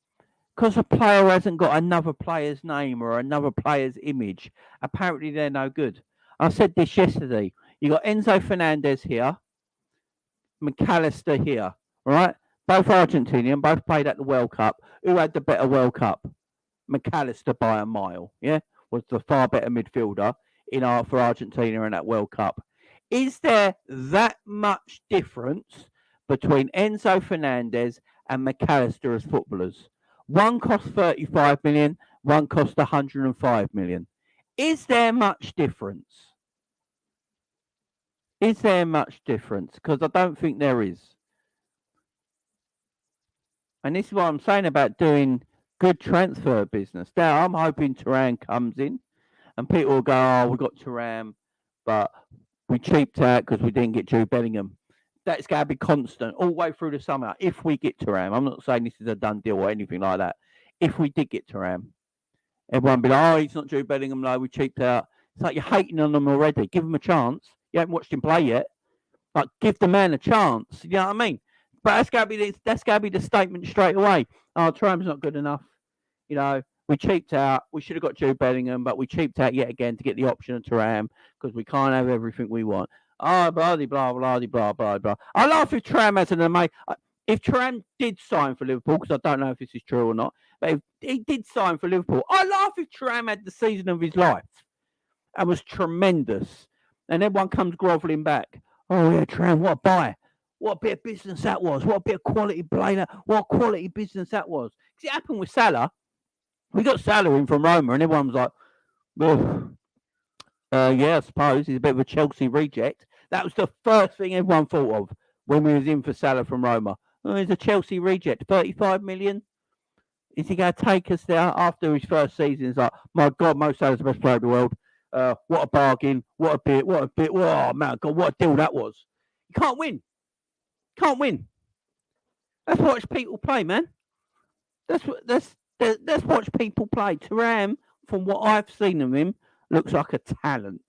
Because a player hasn't got another player's name or another player's image, apparently they're no good. I said this yesterday. You got Enzo Fernandez here, McAllister here, right? Both Argentinian, both played at the World Cup. Who had the better World Cup? McAllister by a mile, yeah? Was the far better midfielder for Argentina in that World Cup. Is there that much difference between Enzo Fernandez and McAllister as footballers? One cost 35 million, one cost 105 million. Is there much difference? Is there much difference? Because I don't think there is. And this is what I'm saying about doing good transfer business. Now, I'm hoping Thuram comes in and people will go, oh, we got Thuram, but we cheaped out because we didn't get Jude Bellingham. That's going to be constant all the way through the summer if we get Thuram. I'm not saying this is a done deal or anything like that. If we did get Thuram, everyone will be like, oh, he's not Jude Bellingham, no, we cheaped out. It's like you're hating on him already. Give him a chance. You haven't watched him play yet. Like, give the man a chance. You know what I mean? But that's going to be the statement straight away. Oh, Thuram's not good enough. You know, we cheaped out. We should have got Jude Bellingham, but we cheaped out yet again to get the option of Thuram because we can't have everything we want. Oh, blah, blah, blah, blah, blah, blah. I laugh if Thuram has an amazing... If Thuram did sign for Liverpool, because I don't know if this is true or not, but if he did sign for Liverpool, I laugh if Thuram had the season of his life and was tremendous. And everyone comes grovelling back. Oh, yeah, Thuram, what a buy. What a bit of business that was. What a bit of quality play. What a quality business that was. Because it happened with Salah. We got Salah in from Roma, and everyone was like, well, yeah, I suppose. He's a bit of a Chelsea reject. That was the first thing everyone thought of when we was in for Salah from Roma. Oh, he's a Chelsea reject. 35 million? Is he going to take us there after his first season? It's like, my God, Mo Salah's the best player in the world. What a bargain. What a bit. Oh, man, God, what a deal that was. You can't win. Can't win. Let's watch people play, man. Let's watch people play. Thuram, from what I've seen of him, looks like a talent,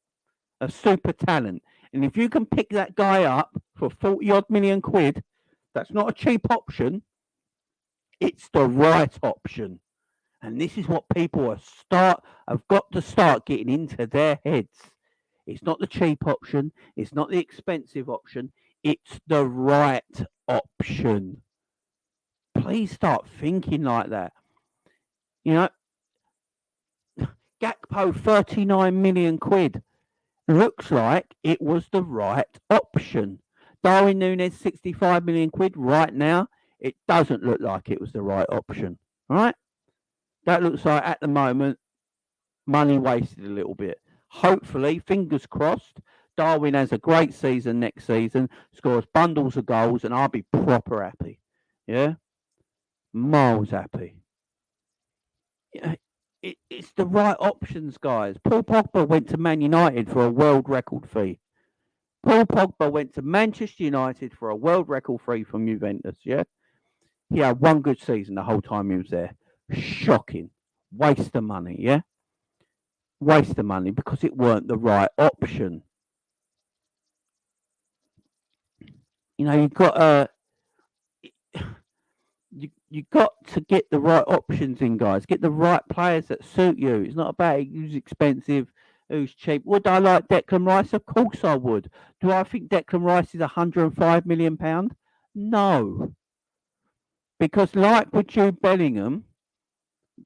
a super talent. And if you can pick that guy up for 40-odd million quid, that's not a cheap option. It's the right option. And this is what people have got to start getting into their heads. It's not the cheap option. It's not the expensive option. It's the right option. Please start thinking like that. You know, Gakpo, 39 million quid. Looks like it was the right option. Darwin Núñez, 65 million quid right now. It doesn't look like it was the right option. Right? That looks like, at the moment, money wasted a little bit. Hopefully, fingers crossed, Darwin has a great season next season, scores bundles of goals, and I'll be proper happy. Yeah? Miles happy. Yeah, it's the right options, guys. Paul Pogba went to Man United for a world record fee. Paul Pogba went to Manchester United for a world record fee from Juventus, yeah? He had one good season the whole time he was there. Shocking. Waste of money, yeah? Waste of money because it weren't the right option. You know, you've got you got to get the right options in, guys. Get the right players that suit you. It's not about who's expensive, who's cheap. Would I like Declan Rice? Of course I would. Do I think Declan Rice is £105 million? No. Because like with Jude Bellingham,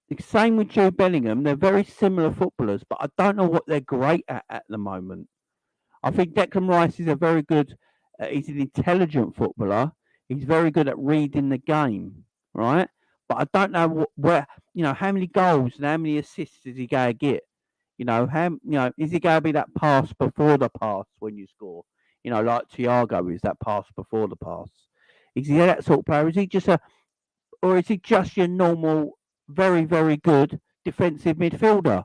the same with Jude Bellingham, they're very similar footballers, but I don't know what they're great at the moment. I think Declan Rice is a very good, he's an intelligent footballer. He's very good at reading the game, right? But I don't know how many goals and how many assists is he going to get? Is he going to be that pass before the pass when you score? Like Thiago is that pass before the pass. Is he that sort of player? Is he just your normal, very, very good defensive midfielder?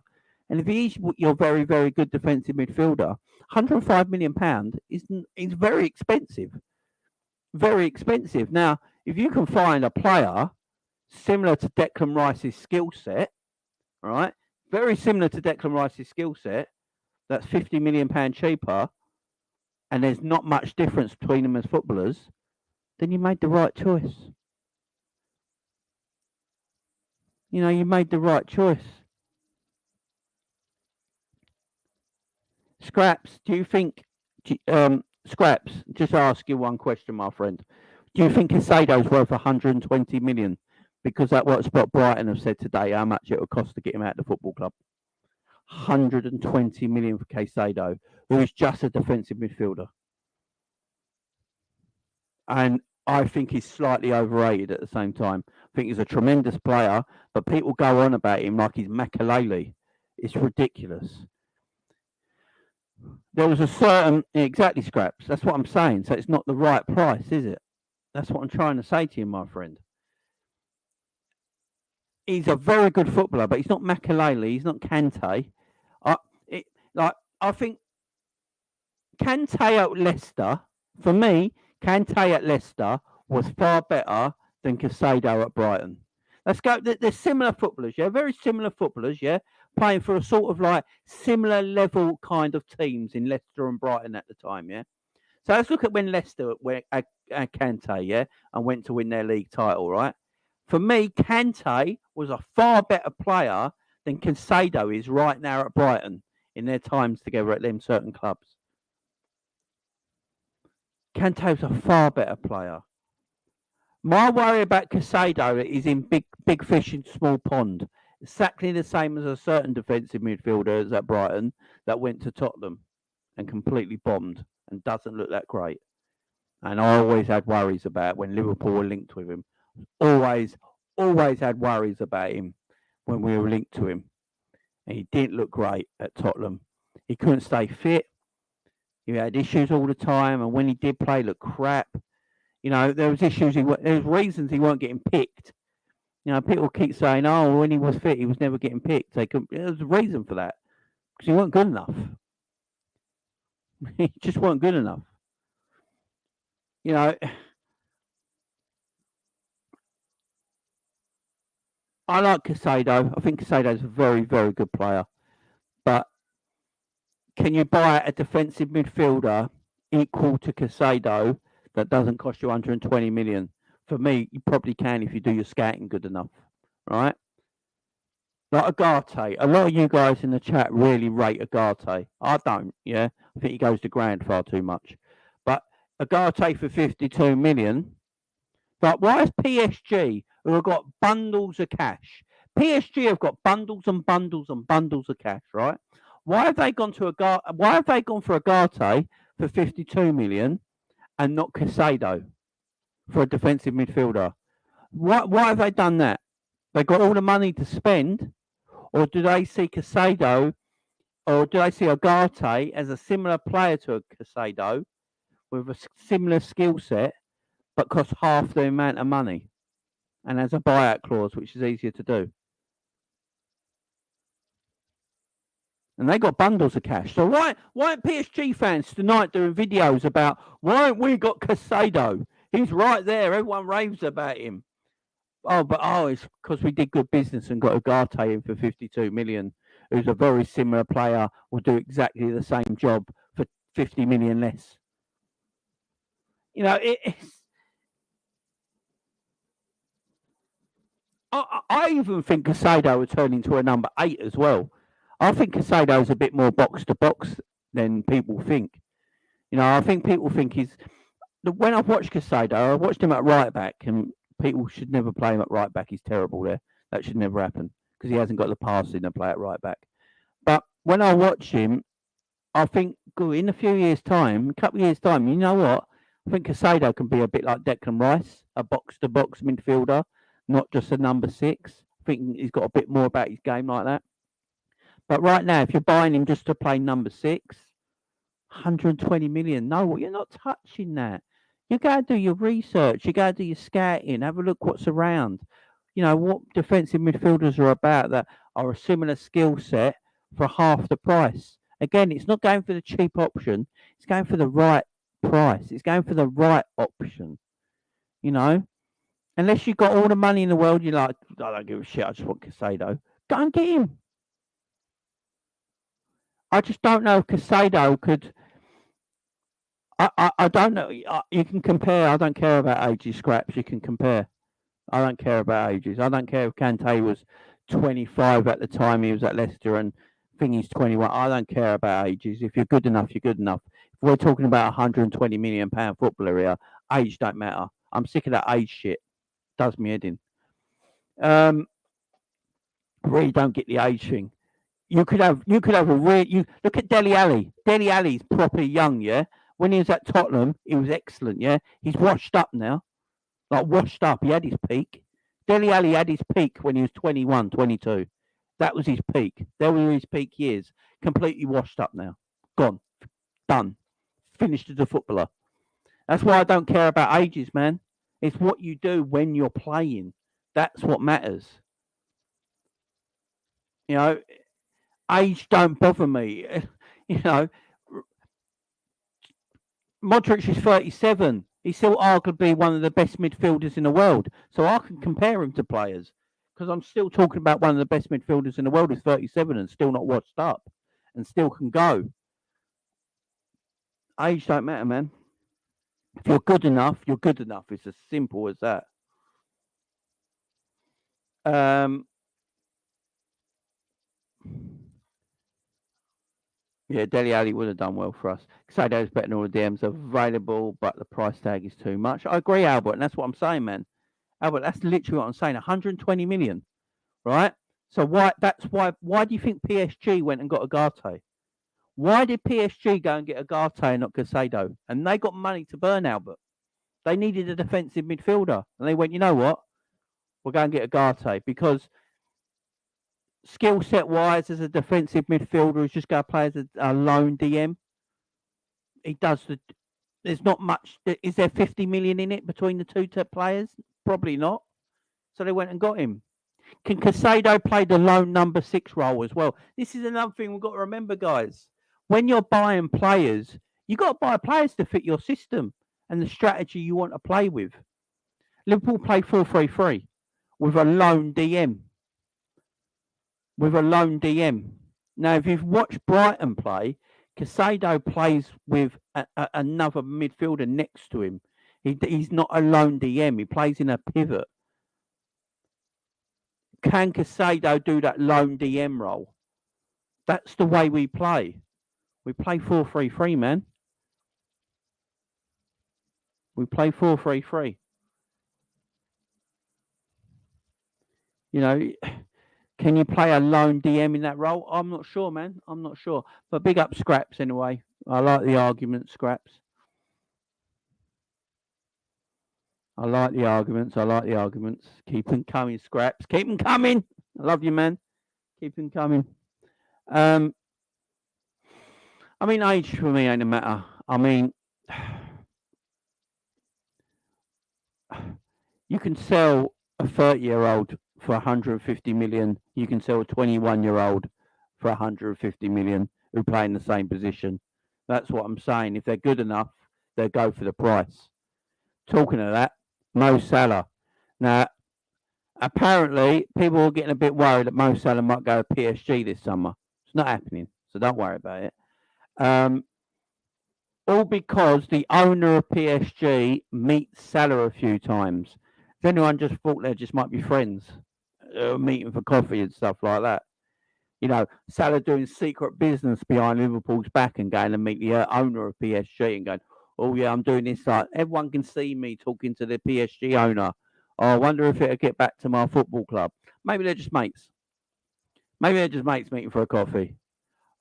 And if he's your very, very good defensive midfielder, £105 million is very expensive. Very expensive. Now, if you can find a player similar to Declan Rice's skill set, right? Very similar to Declan Rice's skill set, that's £50 million cheaper, and there's not much difference between them as footballers, then you made the right choice. You made the right choice. Scraps, do you think... Scraps, just ask you one question, my friend. Do you think Casado's worth 120 million? Because that's what Brighton have said today, how much it will cost to get him out of the football club. 120 million for Caicedo, who is just a defensive midfielder. And I think he's slightly overrated at the same time. I think he's a tremendous player, but people go on about him like he's Makelele. It's ridiculous. There was a certain, exactly, Scraps. That's what I'm saying. So it's not the right price, is it? That's what I'm trying to say to you, my friend. He's a very good footballer, but he's not Makelele. He's not Kante. I think Kante at Leicester, for me, Kante at Leicester was far better than Caicedo at Brighton. Let's go. They're similar footballers, yeah, very similar footballers, yeah, playing for a sort of like similar level kind of teams in Leicester and Brighton at the time, yeah. So let's look at when Leicester went at Kante, yeah, and went to win their league title, right? For me, Kante was a far better player than Caicedo is right now at Brighton in their times together at them certain clubs. Kante's a far better player. My worry about Caicedo is in big fish in small pond. Exactly the same as a certain defensive midfielder at Brighton that went to Tottenham and completely bombed and doesn't look that great. And I always had worries about when Liverpool were linked with him. Always had worries about him when we were linked to him. And he didn't look great at Tottenham. He couldn't stay fit. He had issues all the time, and when he did play, looked crap. You know, there was issues. There was reasons he weren't getting picked. You know, people keep saying, "Oh, when he was fit, he was never getting picked." There was a reason for that because he weren't good enough. He just weren't good enough. You know, I like Caicedo. I think Caicedo's a very, very good player. But can you buy a defensive midfielder equal to Caicedo that doesn't cost you 120 million? For me, you probably can if you do your scouting good enough, right? Like Agate. A lot of you guys in the chat really rate Agate. I don't, yeah. I think he goes to grand far too much. But Agate for 52 million. But why is PSG, who have got bundles of cash, PSG have got bundles and bundles and bundles of cash, right? Why have they gone for Agate for 52 million and not Caicedo for a defensive midfielder? Why have they done that? They got all the money to spend, or do they see Caicedo, or do they see Agate as a similar player to a Caicedo with a similar skill set, but costs half the amount of money and has a buyout clause, which is easier to do? And they got bundles of cash. So why aren't PSG fans tonight doing videos about why haven't we got Caicedo? He's right there. Everyone raves about him. It's because we did good business and got Agate in for 52 million, who's a very similar player, will do exactly the same job for 50 million less. You know, I even think Caicedo will turn into a number 8 as well. I think Caicedo is a bit more box to box than people think. You know, I think people think when I've watched Caicedo, I watched him at right back, and people should never play him at right back. He's terrible there. That should never happen because he hasn't got the passing to play at right back. But when I watch him, I think in a few years' time, a couple of years' time, you know what? I think Caicedo can be a bit like Declan Rice, a box-to-box midfielder, not just a number 6. I think he's got a bit more about his game like that. But right now, if you're buying him just to play number 6, 120 million, no, you're not touching that. You got to do your research. You got to do your scouting. Have a look what's around. You know, what defensive midfielders are about that are a similar skill set for half the price. Again, it's not going for the cheap option. It's going for the right price. It's going for the right option. You know, unless you've got all the money in the world, you're like, I don't give a shit. I just want Caicedo. Go and get him. I just don't know if Caicedo could. I don't know. You can compare. I don't care about ages, Scraps. You can compare. I don't care about ages. I don't care if Kante was 25 at the time he was at Leicester and Thingy's 21. I don't care about ages. If you're good enough, you're good enough. If we're talking about £120 million footballer here, age don't matter. I'm sick of that age shit. Does me head in. I really don't get the age thing. You could have a real. You look at Dele Alli. Dele Alli's properly young, yeah. When he was at Tottenham, he was excellent, yeah. He's washed up now, like washed up. He had his peak. Dele Alli had his peak when he was 21, 22. That was his peak. There were his peak years. Completely washed up now. Gone. Done. Finished as a footballer. That's why I don't care about ages, man. It's what you do when you're playing. That's what matters. You know, age don't bother me. You know, Modric is 37. He's still arguably one of the best midfielders in the world. So I can compare him to players because I'm still talking about one of the best midfielders in the world who's 37 and still not washed up and still can go. Age don't matter, man. If you're good enough, you're good enough. It's as simple as that. Yeah, Dele Alli would have done well for us. Casado's better than all the DMs available, but the price tag is too much. I agree, Albert, and that's what I'm saying, man. Albert, that's literally what I'm saying. 120 million, right? So why do you think PSG went and got Ugarte? Why did PSG go and get Ugarte and not Casado? And they got money to burn, Albert. They needed a defensive midfielder. And they went, you know what? We'll go and get Ugarte because skill set wise, as a defensive midfielder, he's just going to play as a lone DM. He does there's not much. Is there 50 million in it between the two players? Probably not. So they went and got him. Can Casado play the lone number 6 role as well? This is another thing we've got to remember, guys. When you're buying players, you've got to buy players to fit your system and the strategy you want to play with. Liverpool play 4-3-3 with a lone DM. Now, if you've watched Brighton play, Casado plays with another midfielder next to him. He's not a lone DM. He plays in a pivot. Can Casado do that lone DM role? That's the way we play. We play 4-3-3, man. We play 4-3-3. You know, can you play a lone DM in that role? I'm not sure, man. I'm not sure. But big up Scraps anyway. I like the argument, Scraps. I like the arguments. Keep them coming, Scraps. Keep them coming. I love you, man. Keep them coming. I mean, age for me ain't a matter. I mean, you can sell a 30-year-old for 150 million. You can sell a 21-year-old for 150 million who play in the same position. That's what I'm saying. If they're good enough, they'll go for the price. Talking of that, Mo Salah. Now, apparently, people are getting a bit worried that Mo Salah might go to PSG this summer. It's not happening, so don't worry about it. All because the owner of PSG meets Salah a few times. If anyone just thought they just might be friends, meeting for coffee and stuff like that. You know, Salah doing secret business behind Liverpool's back and going to meet the owner of PSG and going, oh yeah, I'm doing this. Like everyone can see me talking to the PSG owner. Oh, I wonder if it'll get back to my football club. Maybe they're just mates. Meeting for a coffee.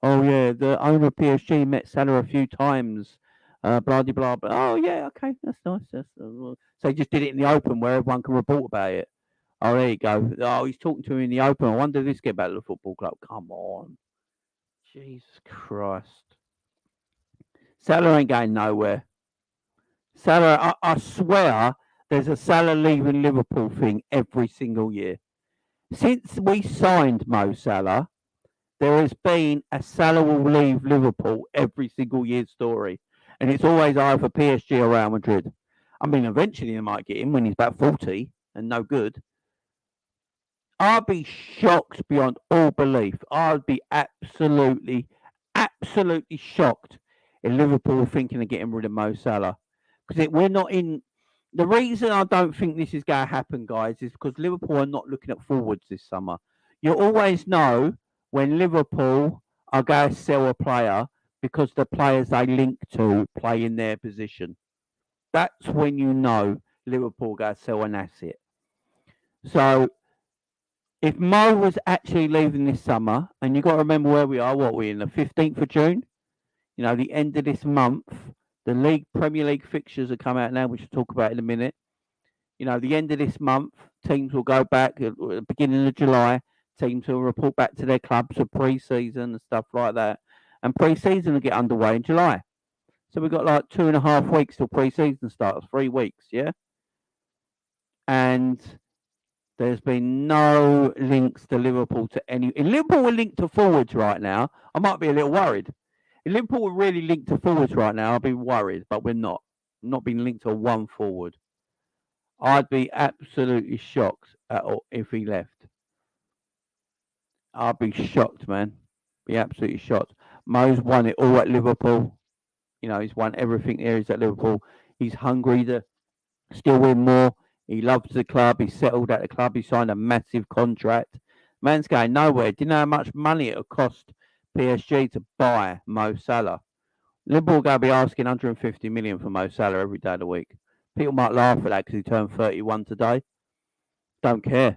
Oh yeah, the owner of PSG met Salah a few times. Blah blah blah. Oh yeah, okay, that's nice. So he just did it in the open where everyone can report about it. Oh, there you go. Oh, he's talking to him in the open. I wonder if this get back to the football club. Come on, Jesus Christ. Salah ain't going nowhere. Salah, I swear, there's a Salah leaving Liverpool thing every single year. Since we signed Mo Salah, there has been a Salah will leave Liverpool every single year story. And it's always either PSG or Real Madrid. I mean, eventually they might get him when he's about 40 and no good. I'd be shocked beyond all belief. I'd be absolutely shocked if Liverpool were thinking of getting rid of Mo Salah. Because we're not in... The reason I don't think this is going to happen, guys, is because Liverpool are not looking at forwards this summer. You always know when Liverpool are going to sell a player because the players they link to play in their position. That's when you know Liverpool go sell an asset. So If Mo was actually leaving this summer, and you've got to remember where we are, what we're in the 15th of June, the end of this month, the Premier League fixtures have come out now, which we'll talk about in a minute. The end of this month, teams will go back at the beginning of July. Teams will report back to their clubs for pre-season and stuff like that. And pre-season will get underway in July. So we've got like 2.5 weeks till pre-season starts, 3 weeks, yeah? And there's been no links to Liverpool to any. If Liverpool were linked to forwards right now, I might be a little worried. If Liverpool were really linked to forwards right now, I'd be worried, but we're not. Not being linked to one forward. I'd be absolutely shocked if he left. I'd be shocked, man. Be absolutely shocked. Mo's won it all at Liverpool. He's won everything there is at Liverpool. He's hungry to still win more. He loves the club. He's settled at the club. He signed a massive contract. Man's going nowhere. Do you know how much money it would cost PSG to buy Mo Salah? Liverpool are going to be asking 150 million for Mo Salah every day of the week. People might laugh at that because he turned 31 today. Don't care.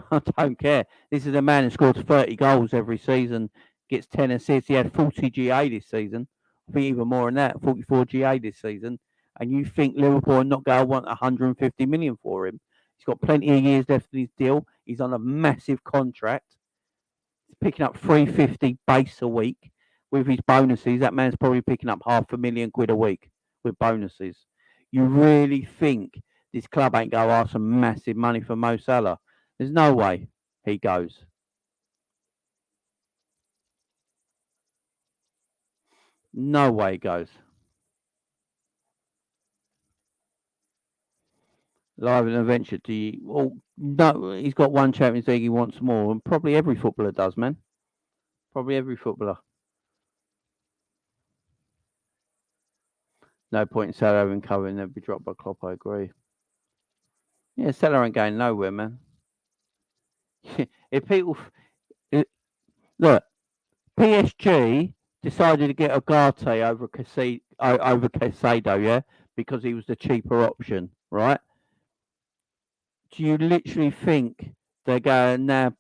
I don't care. This is a man who scores 30 goals every season, gets 10 assists. He had 40 GA this season. I think even more than that, 44 GA this season. And you think Liverpool are not going to want 150 million for him? He's got plenty of years left in his deal. He's on a massive contract. He's picking up 350 base a week with his bonuses. That man's probably picking up £500,000 a week with bonuses. You really think this club ain't going to ask some massive money for Mo Salah? There's no way he goes. No way he goes. Live and adventure. No, he's got one Champions League. He wants more, and probably every footballer does, man. Probably every footballer. No point in Salah having covering. They'll be dropped by Klopp. I agree. Yeah, Salah ain't going nowhere, man. If people look, PSG decided to get Ugarte over Casado, yeah, because he was the cheaper option, right? Do you literally think they're going to now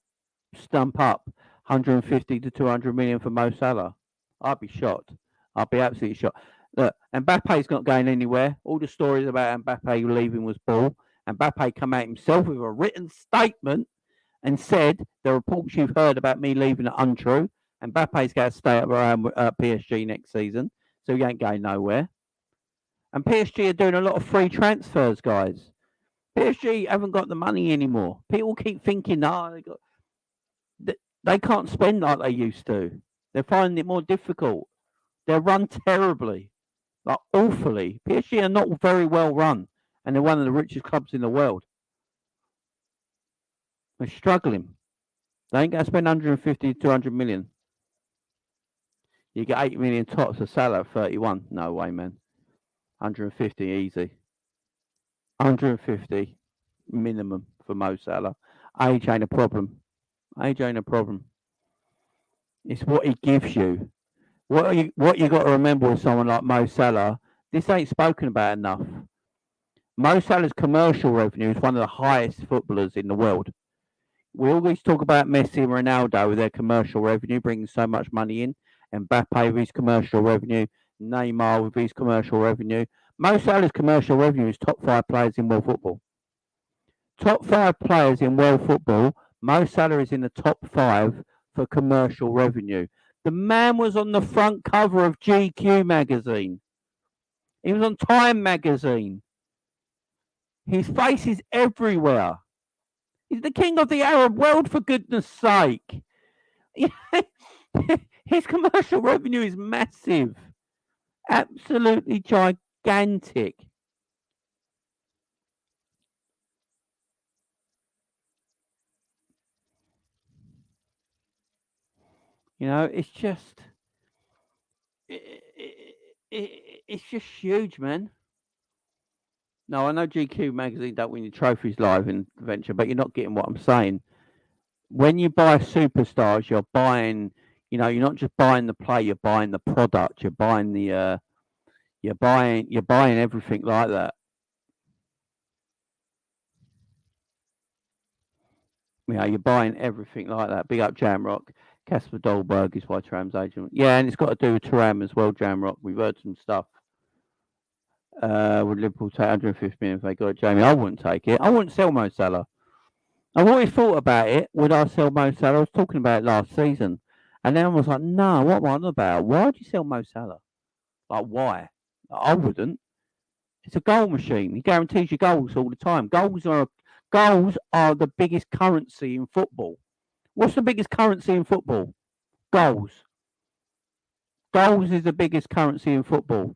stump up 150 to 200 million for Mo Salah? I'd be shocked. I'd be absolutely shocked. Look, Mbappe's not going anywhere. All the stories about Mbappe leaving was bull. Mbappe come out himself with a written statement and said the reports you've heard about me leaving are untrue. Mbappe's going to stay at PSG next season, so he ain't going nowhere. And PSG are doing a lot of free transfers, guys. PSG haven't got the money anymore. People keep thinking, they can't spend like they used to. They're finding it more difficult. They're run terribly, like awfully. PSG are not very well run, and they're one of the richest clubs in the world. They're struggling. They ain't going to spend 150 to 200 million. You get 8 million tops for Salah at 31. No way, man. 150 easy. 150 minimum for Mo Salah. Age ain't a problem. Age ain't a problem. It's what he gives you. What you got to remember with someone like Mo Salah, this ain't spoken about enough. Mo Salah's commercial revenue is one of the highest footballers in the world. We always talk about Messi and Ronaldo with their commercial revenue bringing so much money in, and Mbappe with his commercial revenue, Neymar with his commercial revenue. Mo Salah's commercial revenue is top 5 players in world football. Top 5 players in world football, Mo Salah is in the top 5 for commercial revenue. The man was on the front cover of GQ magazine. He was on Time magazine. His face is everywhere. He's the king of the Arab world, for goodness sake. His commercial revenue is massive. Absolutely gigantic. It's just... It's just huge, man. No, I know GQ magazine don't win your trophies live in venture, but you're not getting what I'm saying. When you buy superstars, you're buying, you're not just buying the play, you're buying the product, you're buying you're buying everything like that. You're buying everything like that. Big up Jamrock. Casper Dolberg is why Thuram's agent. Yeah, and it's got to do with Thuram as well, Jamrock. We've heard some stuff. Would Liverpool take 150 million if they got it, Jamie? I wouldn't take it. I wouldn't sell Mo Salah. I've always thought about it. Would I sell Mo Salah? I was talking about it last season. And then I was like, no, what am I on about? Why would you sell Mo Salah? Like, why? I wouldn't. It's a goal machine. He guarantees you goals all the time. Goals are the biggest currency in football. What's the biggest currency in football? Goals. Goals is the biggest currency in football.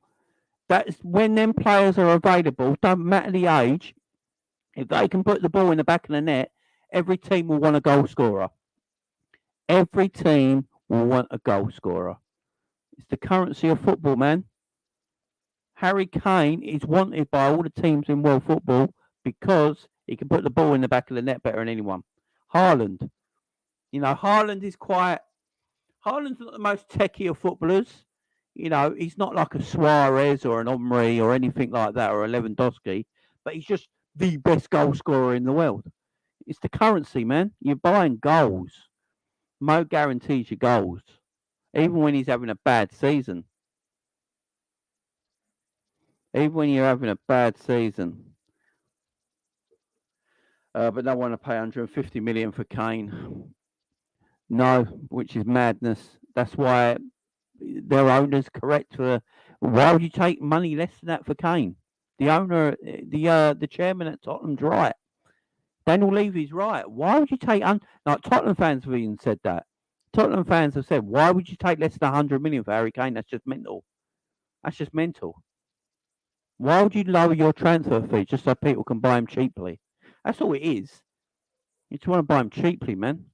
That's when them players are available, don't matter the age, if they can put the ball in the back of the net, every team will want a goal scorer. Every team will want a goal scorer. It's the currency of football, man. Harry Kane is wanted by all the teams in world football because he can put the ball in the back of the net better than anyone. Haaland. Haaland is Haaland's not the most techie of footballers. He's not like a Suarez or an Omri or anything like that or a Lewandowski, but he's just the best goal scorer in the world. It's the currency, man. You're buying goals. Mo guarantees you goals, even when he's having a bad season. Even when you're having a bad season. But they want to pay 150 million for Kane. No, which is madness. That's why their owner's correct for. Why would you take money less than that for Kane? The owner, the chairman at Tottenham's right. Daniel Levy's right. Why would you take like Tottenham fans have even said that. Tottenham fans have said, why would you take less than 100 million for Harry Kane? That's just mental. That's just mental. Why would you lower your transfer fee just so people can buy him cheaply? That's all it is. You just want to buy him cheaply, man.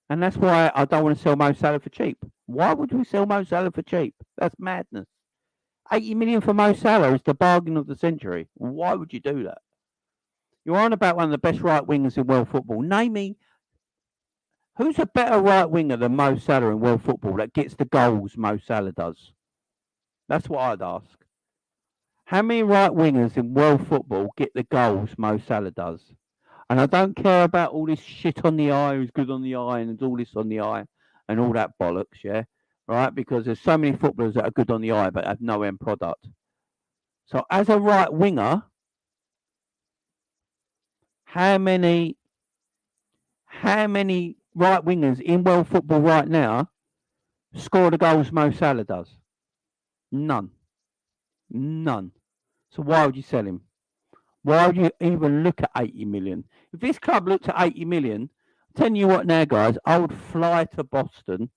And that's why I don't want to sell Mo Salah for cheap. Why would we sell Mo Salah for cheap? That's madness. 80 million for Mo Salah is the bargain of the century. Why would you do that? You're on about one of the best right wingers in world football. Name me who's a better right winger than Mo Salah in world football that gets the goals Mo Salah does? That's what I'd ask. How many right wingers in world football get the goals Mo Salah does? And I don't care about all this shit on the eye, who's good on the eye, and all this on the eye, and all that bollocks, yeah? Right? Because there's so many footballers that are good on the eye but have no end product. So as a right winger, how many right wingers in world football right now score the goals Mo Salah does? None. So why would you sell him? Why would you even look at 80 million? If this club looked at 80 million, I'm telling you what now, guys, I would fly to Boston.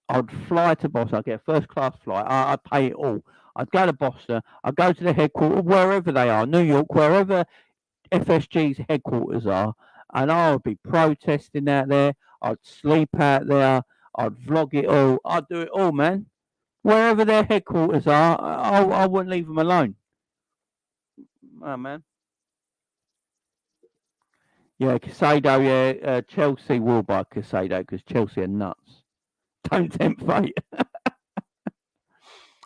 I'd get a first class flight. I'd pay it all. I'd go to Boston. I'd go to the headquarters, wherever they are, New York, wherever FSG's headquarters are, and I would be protesting out there. I'd sleep out there. I'd vlog it all. I'd do it all, man. Wherever their headquarters are, I wouldn't leave them alone. Oh, man. Yeah, Casado, yeah. Chelsea will buy Casado because Chelsea are nuts. Don't tempt fate.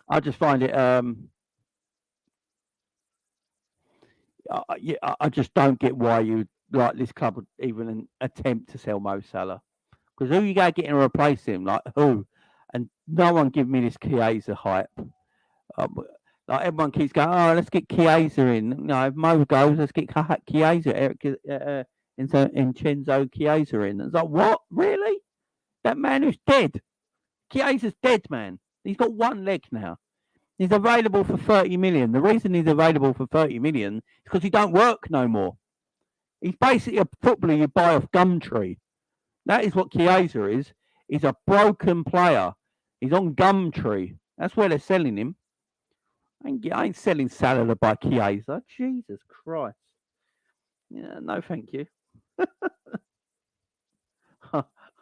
I just find it. I just don't get why you like this club would even attempt to sell Mo Salah. Because who you going to get to replace him? Like who? And no one give me this Chiesa hype. Like everyone keeps going, oh, let's get Chiesa in. If Mo goes, let's get Chiesa, Vincenzo Chiesa in. It's like, what? Really? That man who's dead. Chiesa's dead, man. He's got one leg now. He's available for 30 million. The reason he's available for 30 million is because he don't work no more. He's basically a footballer you buy off Gumtree. That is what Chiesa is. He's a broken player. He's on Gumtree. That's where they're selling him. I ain't selling Salah by Chiesa. Jesus Christ. Yeah, no, thank you.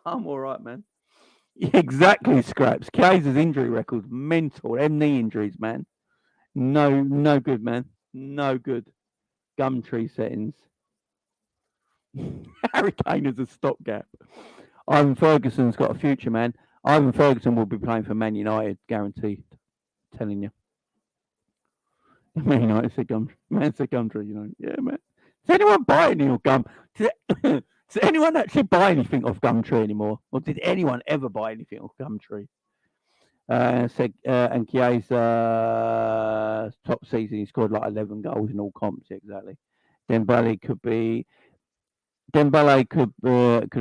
I'm all right, man. Yeah, exactly, Scraps. Chiesa's injury record's mental. Them knee injuries, man. No good, man. No good. Gumtree settings. Harry Kane is a stopgap. Ivan Ferguson's got a future, man. Ivan Ferguson will be playing for Man United, guaranteed. Telling you. Man United said Gumtree. Man said Gumtree, Yeah, man. Does anyone buy Neil Gum? Does Does anyone actually buy anything off Gumtree anymore? Or did anyone ever buy anything off Gumtree? And Kie's top season, he scored like 11 goals in all comps, exactly. Dembele could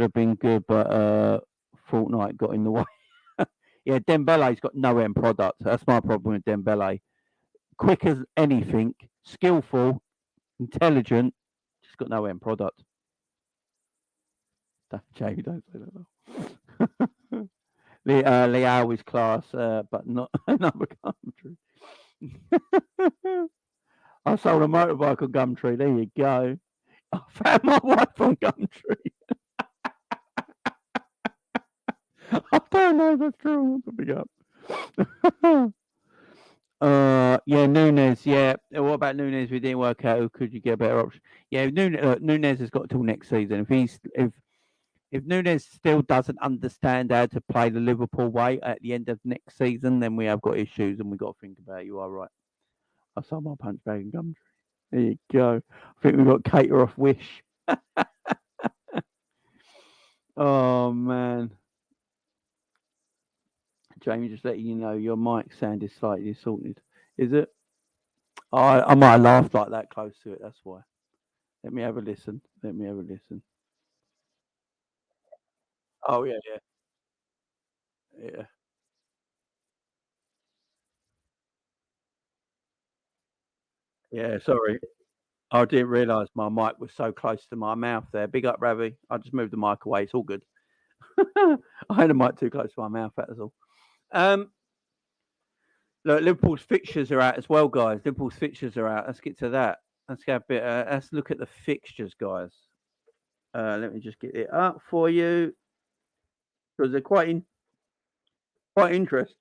have been good, but Fortnite got in the way. Yeah, Dembele's got no end product. That's my problem with Dembele. Quick as anything, skillful, intelligent, just got no end product. Jamie, don't say that. Leao is class, but not another Gumtree. I sold a motorbike on Gumtree. There you go. I found my wife on Gumtree. I don't know if that's true. I want to be up. Yeah, Nunes. Yeah, what about Nunes? We didn't work out. Could you get a better option? Yeah, Nunes has got till next season. If Nunes still doesn't understand how to play the Liverpool way at the end of next season, then we have got issues, and we got to think about it. You are right. I sold my punch bag in Gumtree. There you go. I think we've got Cater off Wish. Oh man. Jamie, just letting you know your mic sound is slightly distorted. Is it? I might have laughed like that close to it. That's why. Let me have a listen. Oh yeah. Yeah. Sorry. I didn't realise my mic was so close to my mouth there. Big up, Ravi. I just moved the mic away. It's all good. I had the mic too close to my mouth. That was all. Look, Liverpool's fixtures are out as well, guys. Liverpool's fixtures are out. Let's get to that. Let's get a bit. Let's look at the fixtures, guys. Let me just get it up for you because they're quite interesting.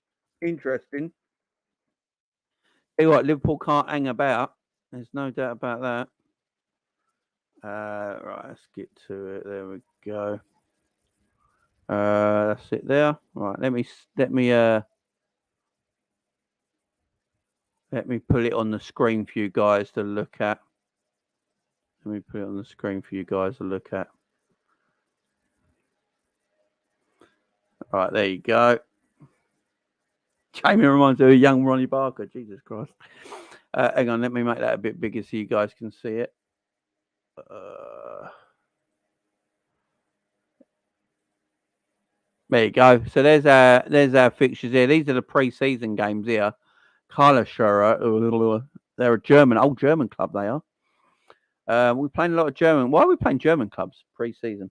Tell you what, Liverpool can't hang about. There's no doubt about that. Right, let's get to it. There we go. That's it there. Right, let me put it on the screen for you guys to look at. Right, there you go. Jamie reminds me of a young Ronnie Barker. Jesus Christ. Hang on, let me make that a bit bigger so you guys can see it. There you go. So there's our fixtures here. These are the pre-season games here. Karlsruhe, they're a old German club. They are. We're playing a lot of German. Why are we playing German clubs pre-season?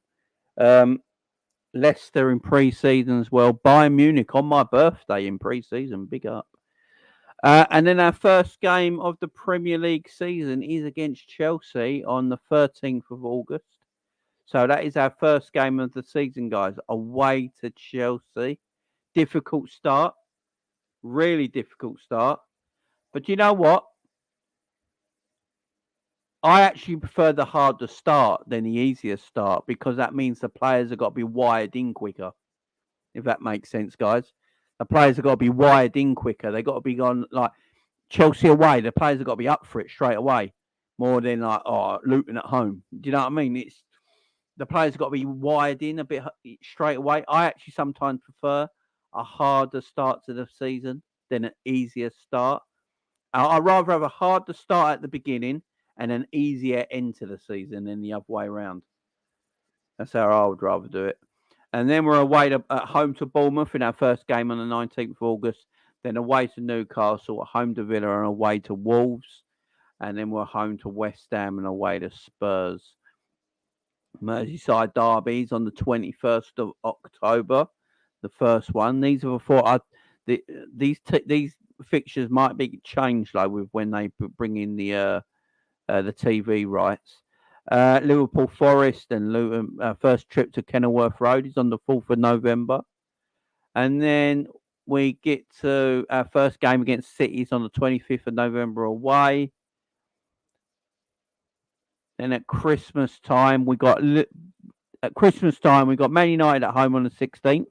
Leicester in pre-season as well. Bayern Munich on my birthday in pre-season. Big up. And then our first game of the Premier League season is against Chelsea on the 13th of August. So that is our first game of the season, guys. Away to Chelsea. Difficult start. Really difficult start. But you know what? I actually prefer the harder start than the easier start because that means the players have got to be wired in quicker. If that makes sense, guys. The players have got to be wired in quicker. They've got to be gone like Chelsea away. The players have got to be up for it straight away. More than like, Luton at home. Do you know what I mean? The players have got to be wired in a bit straight away. I actually sometimes prefer a harder start to the season than an easier start. I'd rather have a harder start at the beginning and an easier end to the season than the other way around. That's how I would rather do it. And then we're away at home to Bournemouth in our first game on the 19th of August. Then away to Newcastle, at home to Villa and away to Wolves. And then we're home to West Ham and away to Spurs. Merseyside derbies on the 21st of October, the first one. These are before these fixtures might be changed like with when they bring in the TV rights. Liverpool Forest and Luton first trip to Kenilworth Road is on the 4th of November, and then we get to our first game against City is on the 25th of November away. Then at Christmas time, we got Man United at home on the 16th,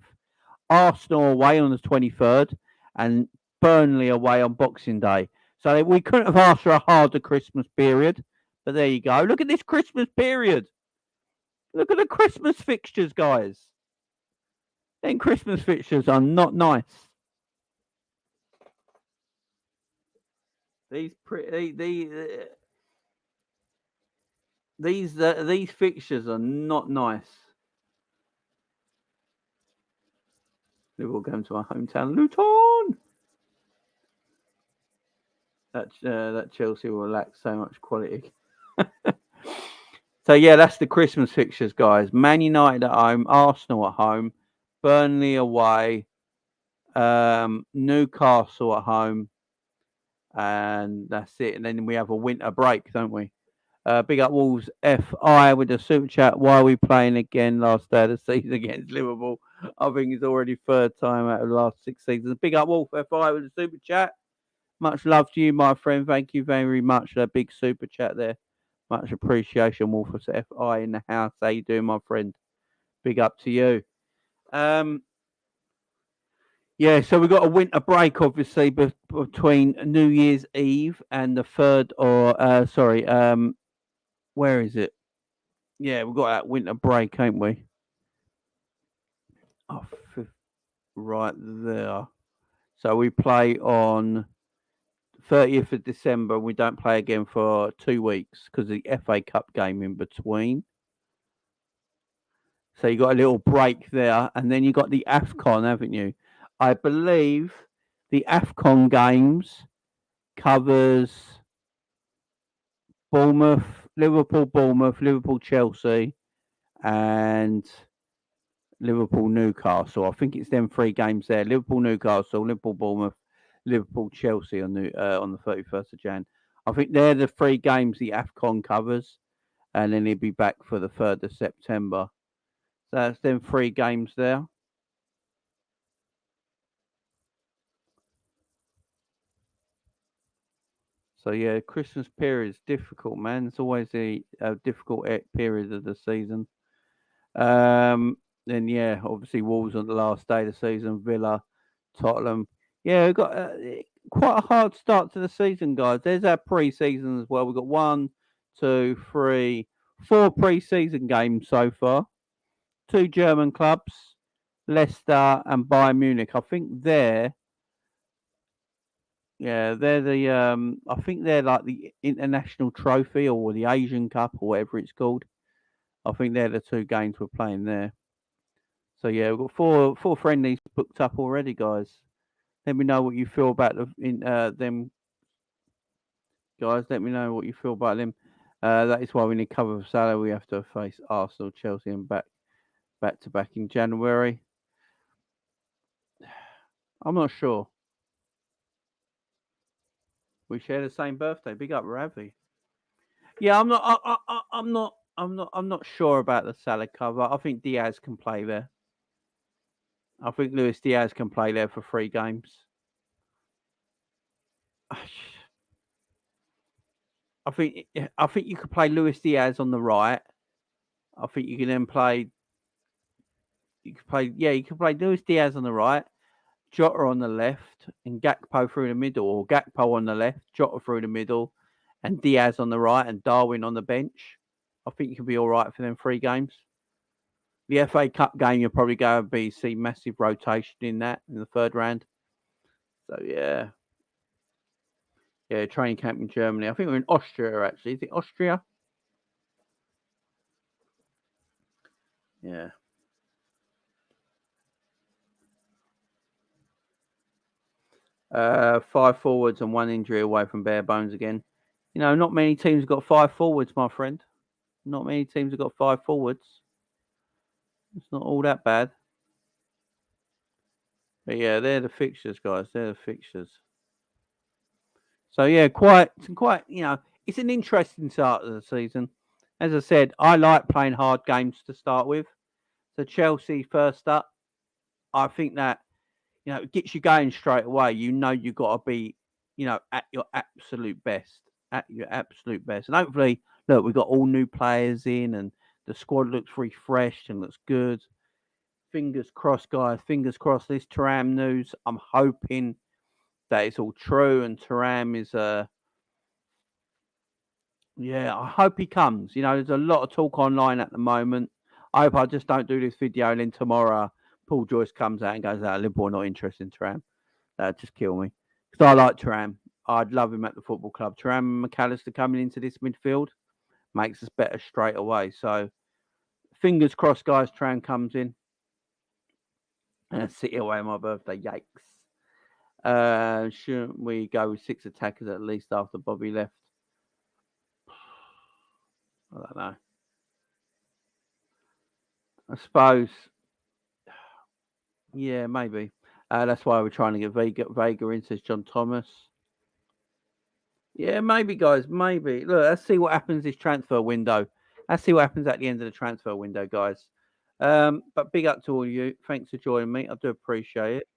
Arsenal away on the 23rd, and Burnley away on Boxing Day. So we couldn't have asked for a harder Christmas period, but there you go. Look at this Christmas period. Look at the Christmas fixtures, guys. Then Christmas fixtures are not nice. These these fixtures are not nice. Liverpool going to our hometown, Luton. That Chelsea will lack so much quality. So yeah, that's the Christmas fixtures, guys. Man United at home, Arsenal at home, Burnley away, Newcastle at home, and that's it. And then we have a winter break, don't we? Big up Wolves FI with the super chat. Why are we playing again last day of the season against Liverpool? I think it's already third time out of the last 6 seasons. Big up Wolf FI with the super chat. Much love to you, my friend. Thank you very much for that big super chat there. Much appreciation, Wolfers FI in the house. How you doing, my friend? Big up to you. Yeah, so we've got a winter break, obviously, between New Year's Eve and the 3rd, or, where is it? Yeah, we've got that winter break, ain't we? Oh, right there. So we play on 30th of December. We don't play again for 2 weeks because of the FA Cup game in between. So you got a little break there, and then you got the AFCON, haven't you? I believe the AFCON games covers Liverpool, Chelsea, and Liverpool, Newcastle. I think it's them 3 games there: Liverpool, Newcastle, Liverpool, Bournemouth, Liverpool, Chelsea on the 31st of Jan. I think they're the 3 games the AFCON covers, and then he'll be back for the 3rd of September. So that's them 3 games there. So yeah, Christmas period is difficult, man. It's always a difficult period of the season. Then yeah, obviously Wolves on the last day of the season, Villa, Tottenham. Yeah, we've got quite a hard start to the season, guys. There's our pre-season as well. We've got 1, 2, 3, 4 pre-season games so far. 2 German clubs, Leicester and Bayern Munich. I think they're the I think they're like the international trophy or the Asian Cup or whatever it's called. I think they're the 2 games we're playing there. So yeah, we've got four friendlies booked up already, guys. Let me know what you feel about them, guys. Let me know what you feel about them. That is why we need cover for Salah. We have to face Arsenal, Chelsea, and back to back in January. I'm not sure. We share the same birthday. Big up, Ravi. Yeah, I'm not. I'm not sure about the Salah cover. I think Diaz can play there. I think Luis Diaz can play there for 3 games. I think you could play Luis Diaz on the right. I think you can then play. You could play Luis Diaz on the right, Jota on the left, and Gakpo through the middle, or Gakpo on the left, Jota through the middle, and Diaz on the right, and Darwin on the bench. I think you can be all right for them 3 games. The FA Cup game, you'll probably go and see massive rotation in that in the 3rd round. So yeah. Yeah, training camp in Germany. I think we're in Austria actually. Is it Austria? Yeah. 5 forwards and 1 injury away from bare bones again. You know, not many teams have got 5 forwards, my friend. Not many teams have got 5 forwards. It's not all that bad. But yeah, they're the fixtures, guys. They're the fixtures. So yeah, quite. You know, it's an interesting start of the season. As I said, I like playing hard games to start with. So Chelsea first up. I think that it gets you going straight away. You know you've got to be, at your absolute best. At your absolute best. And hopefully, look, we've got all new players in and the squad looks refreshed and looks good. Fingers crossed, guys. Fingers crossed. This Thuram news, I'm hoping that it's all true and Thuram is I hope he comes. There's a lot of talk online at the moment I hope I just don't do this video and then tomorrow Paul Joyce comes out and goes, Liverpool not interested in Thuram. That'd just kill me. Because I like Thuram. I'd love him at the football club. Thuram and McAllister coming into this midfield makes us better straight away. So fingers crossed, guys, Thuram comes in. And City away on my birthday. Yikes. Shouldn't we go with 6 attackers at least after Bobby left? I don't know. I suppose. Yeah, maybe. That's why we're trying to get Vega in, says John Thomas. Yeah, maybe, guys. Maybe. Look, let's see what happens this transfer window. Let's see what happens at the end of the transfer window, guys. But big up to all of you. Thanks for joining me. I do appreciate it.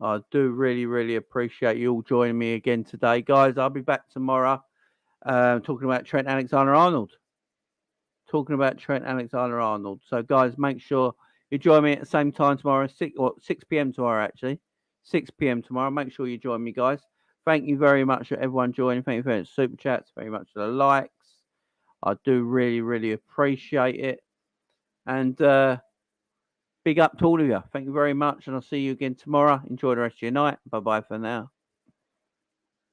I do really, really appreciate you all joining me again today, guys. I'll be back tomorrow talking about Trent Alexander-Arnold. So, guys, make sure you join me at the same time tomorrow, 6 p.m. tomorrow, actually. 6 p.m. tomorrow. Make sure you join me, guys. Thank you very much for everyone joining. Thank you for the super chats. Very much for the likes. I do really, really appreciate it. And big up to all of you. Thank you very much. And I'll see you again tomorrow. Enjoy the rest of your night. Bye-bye for now.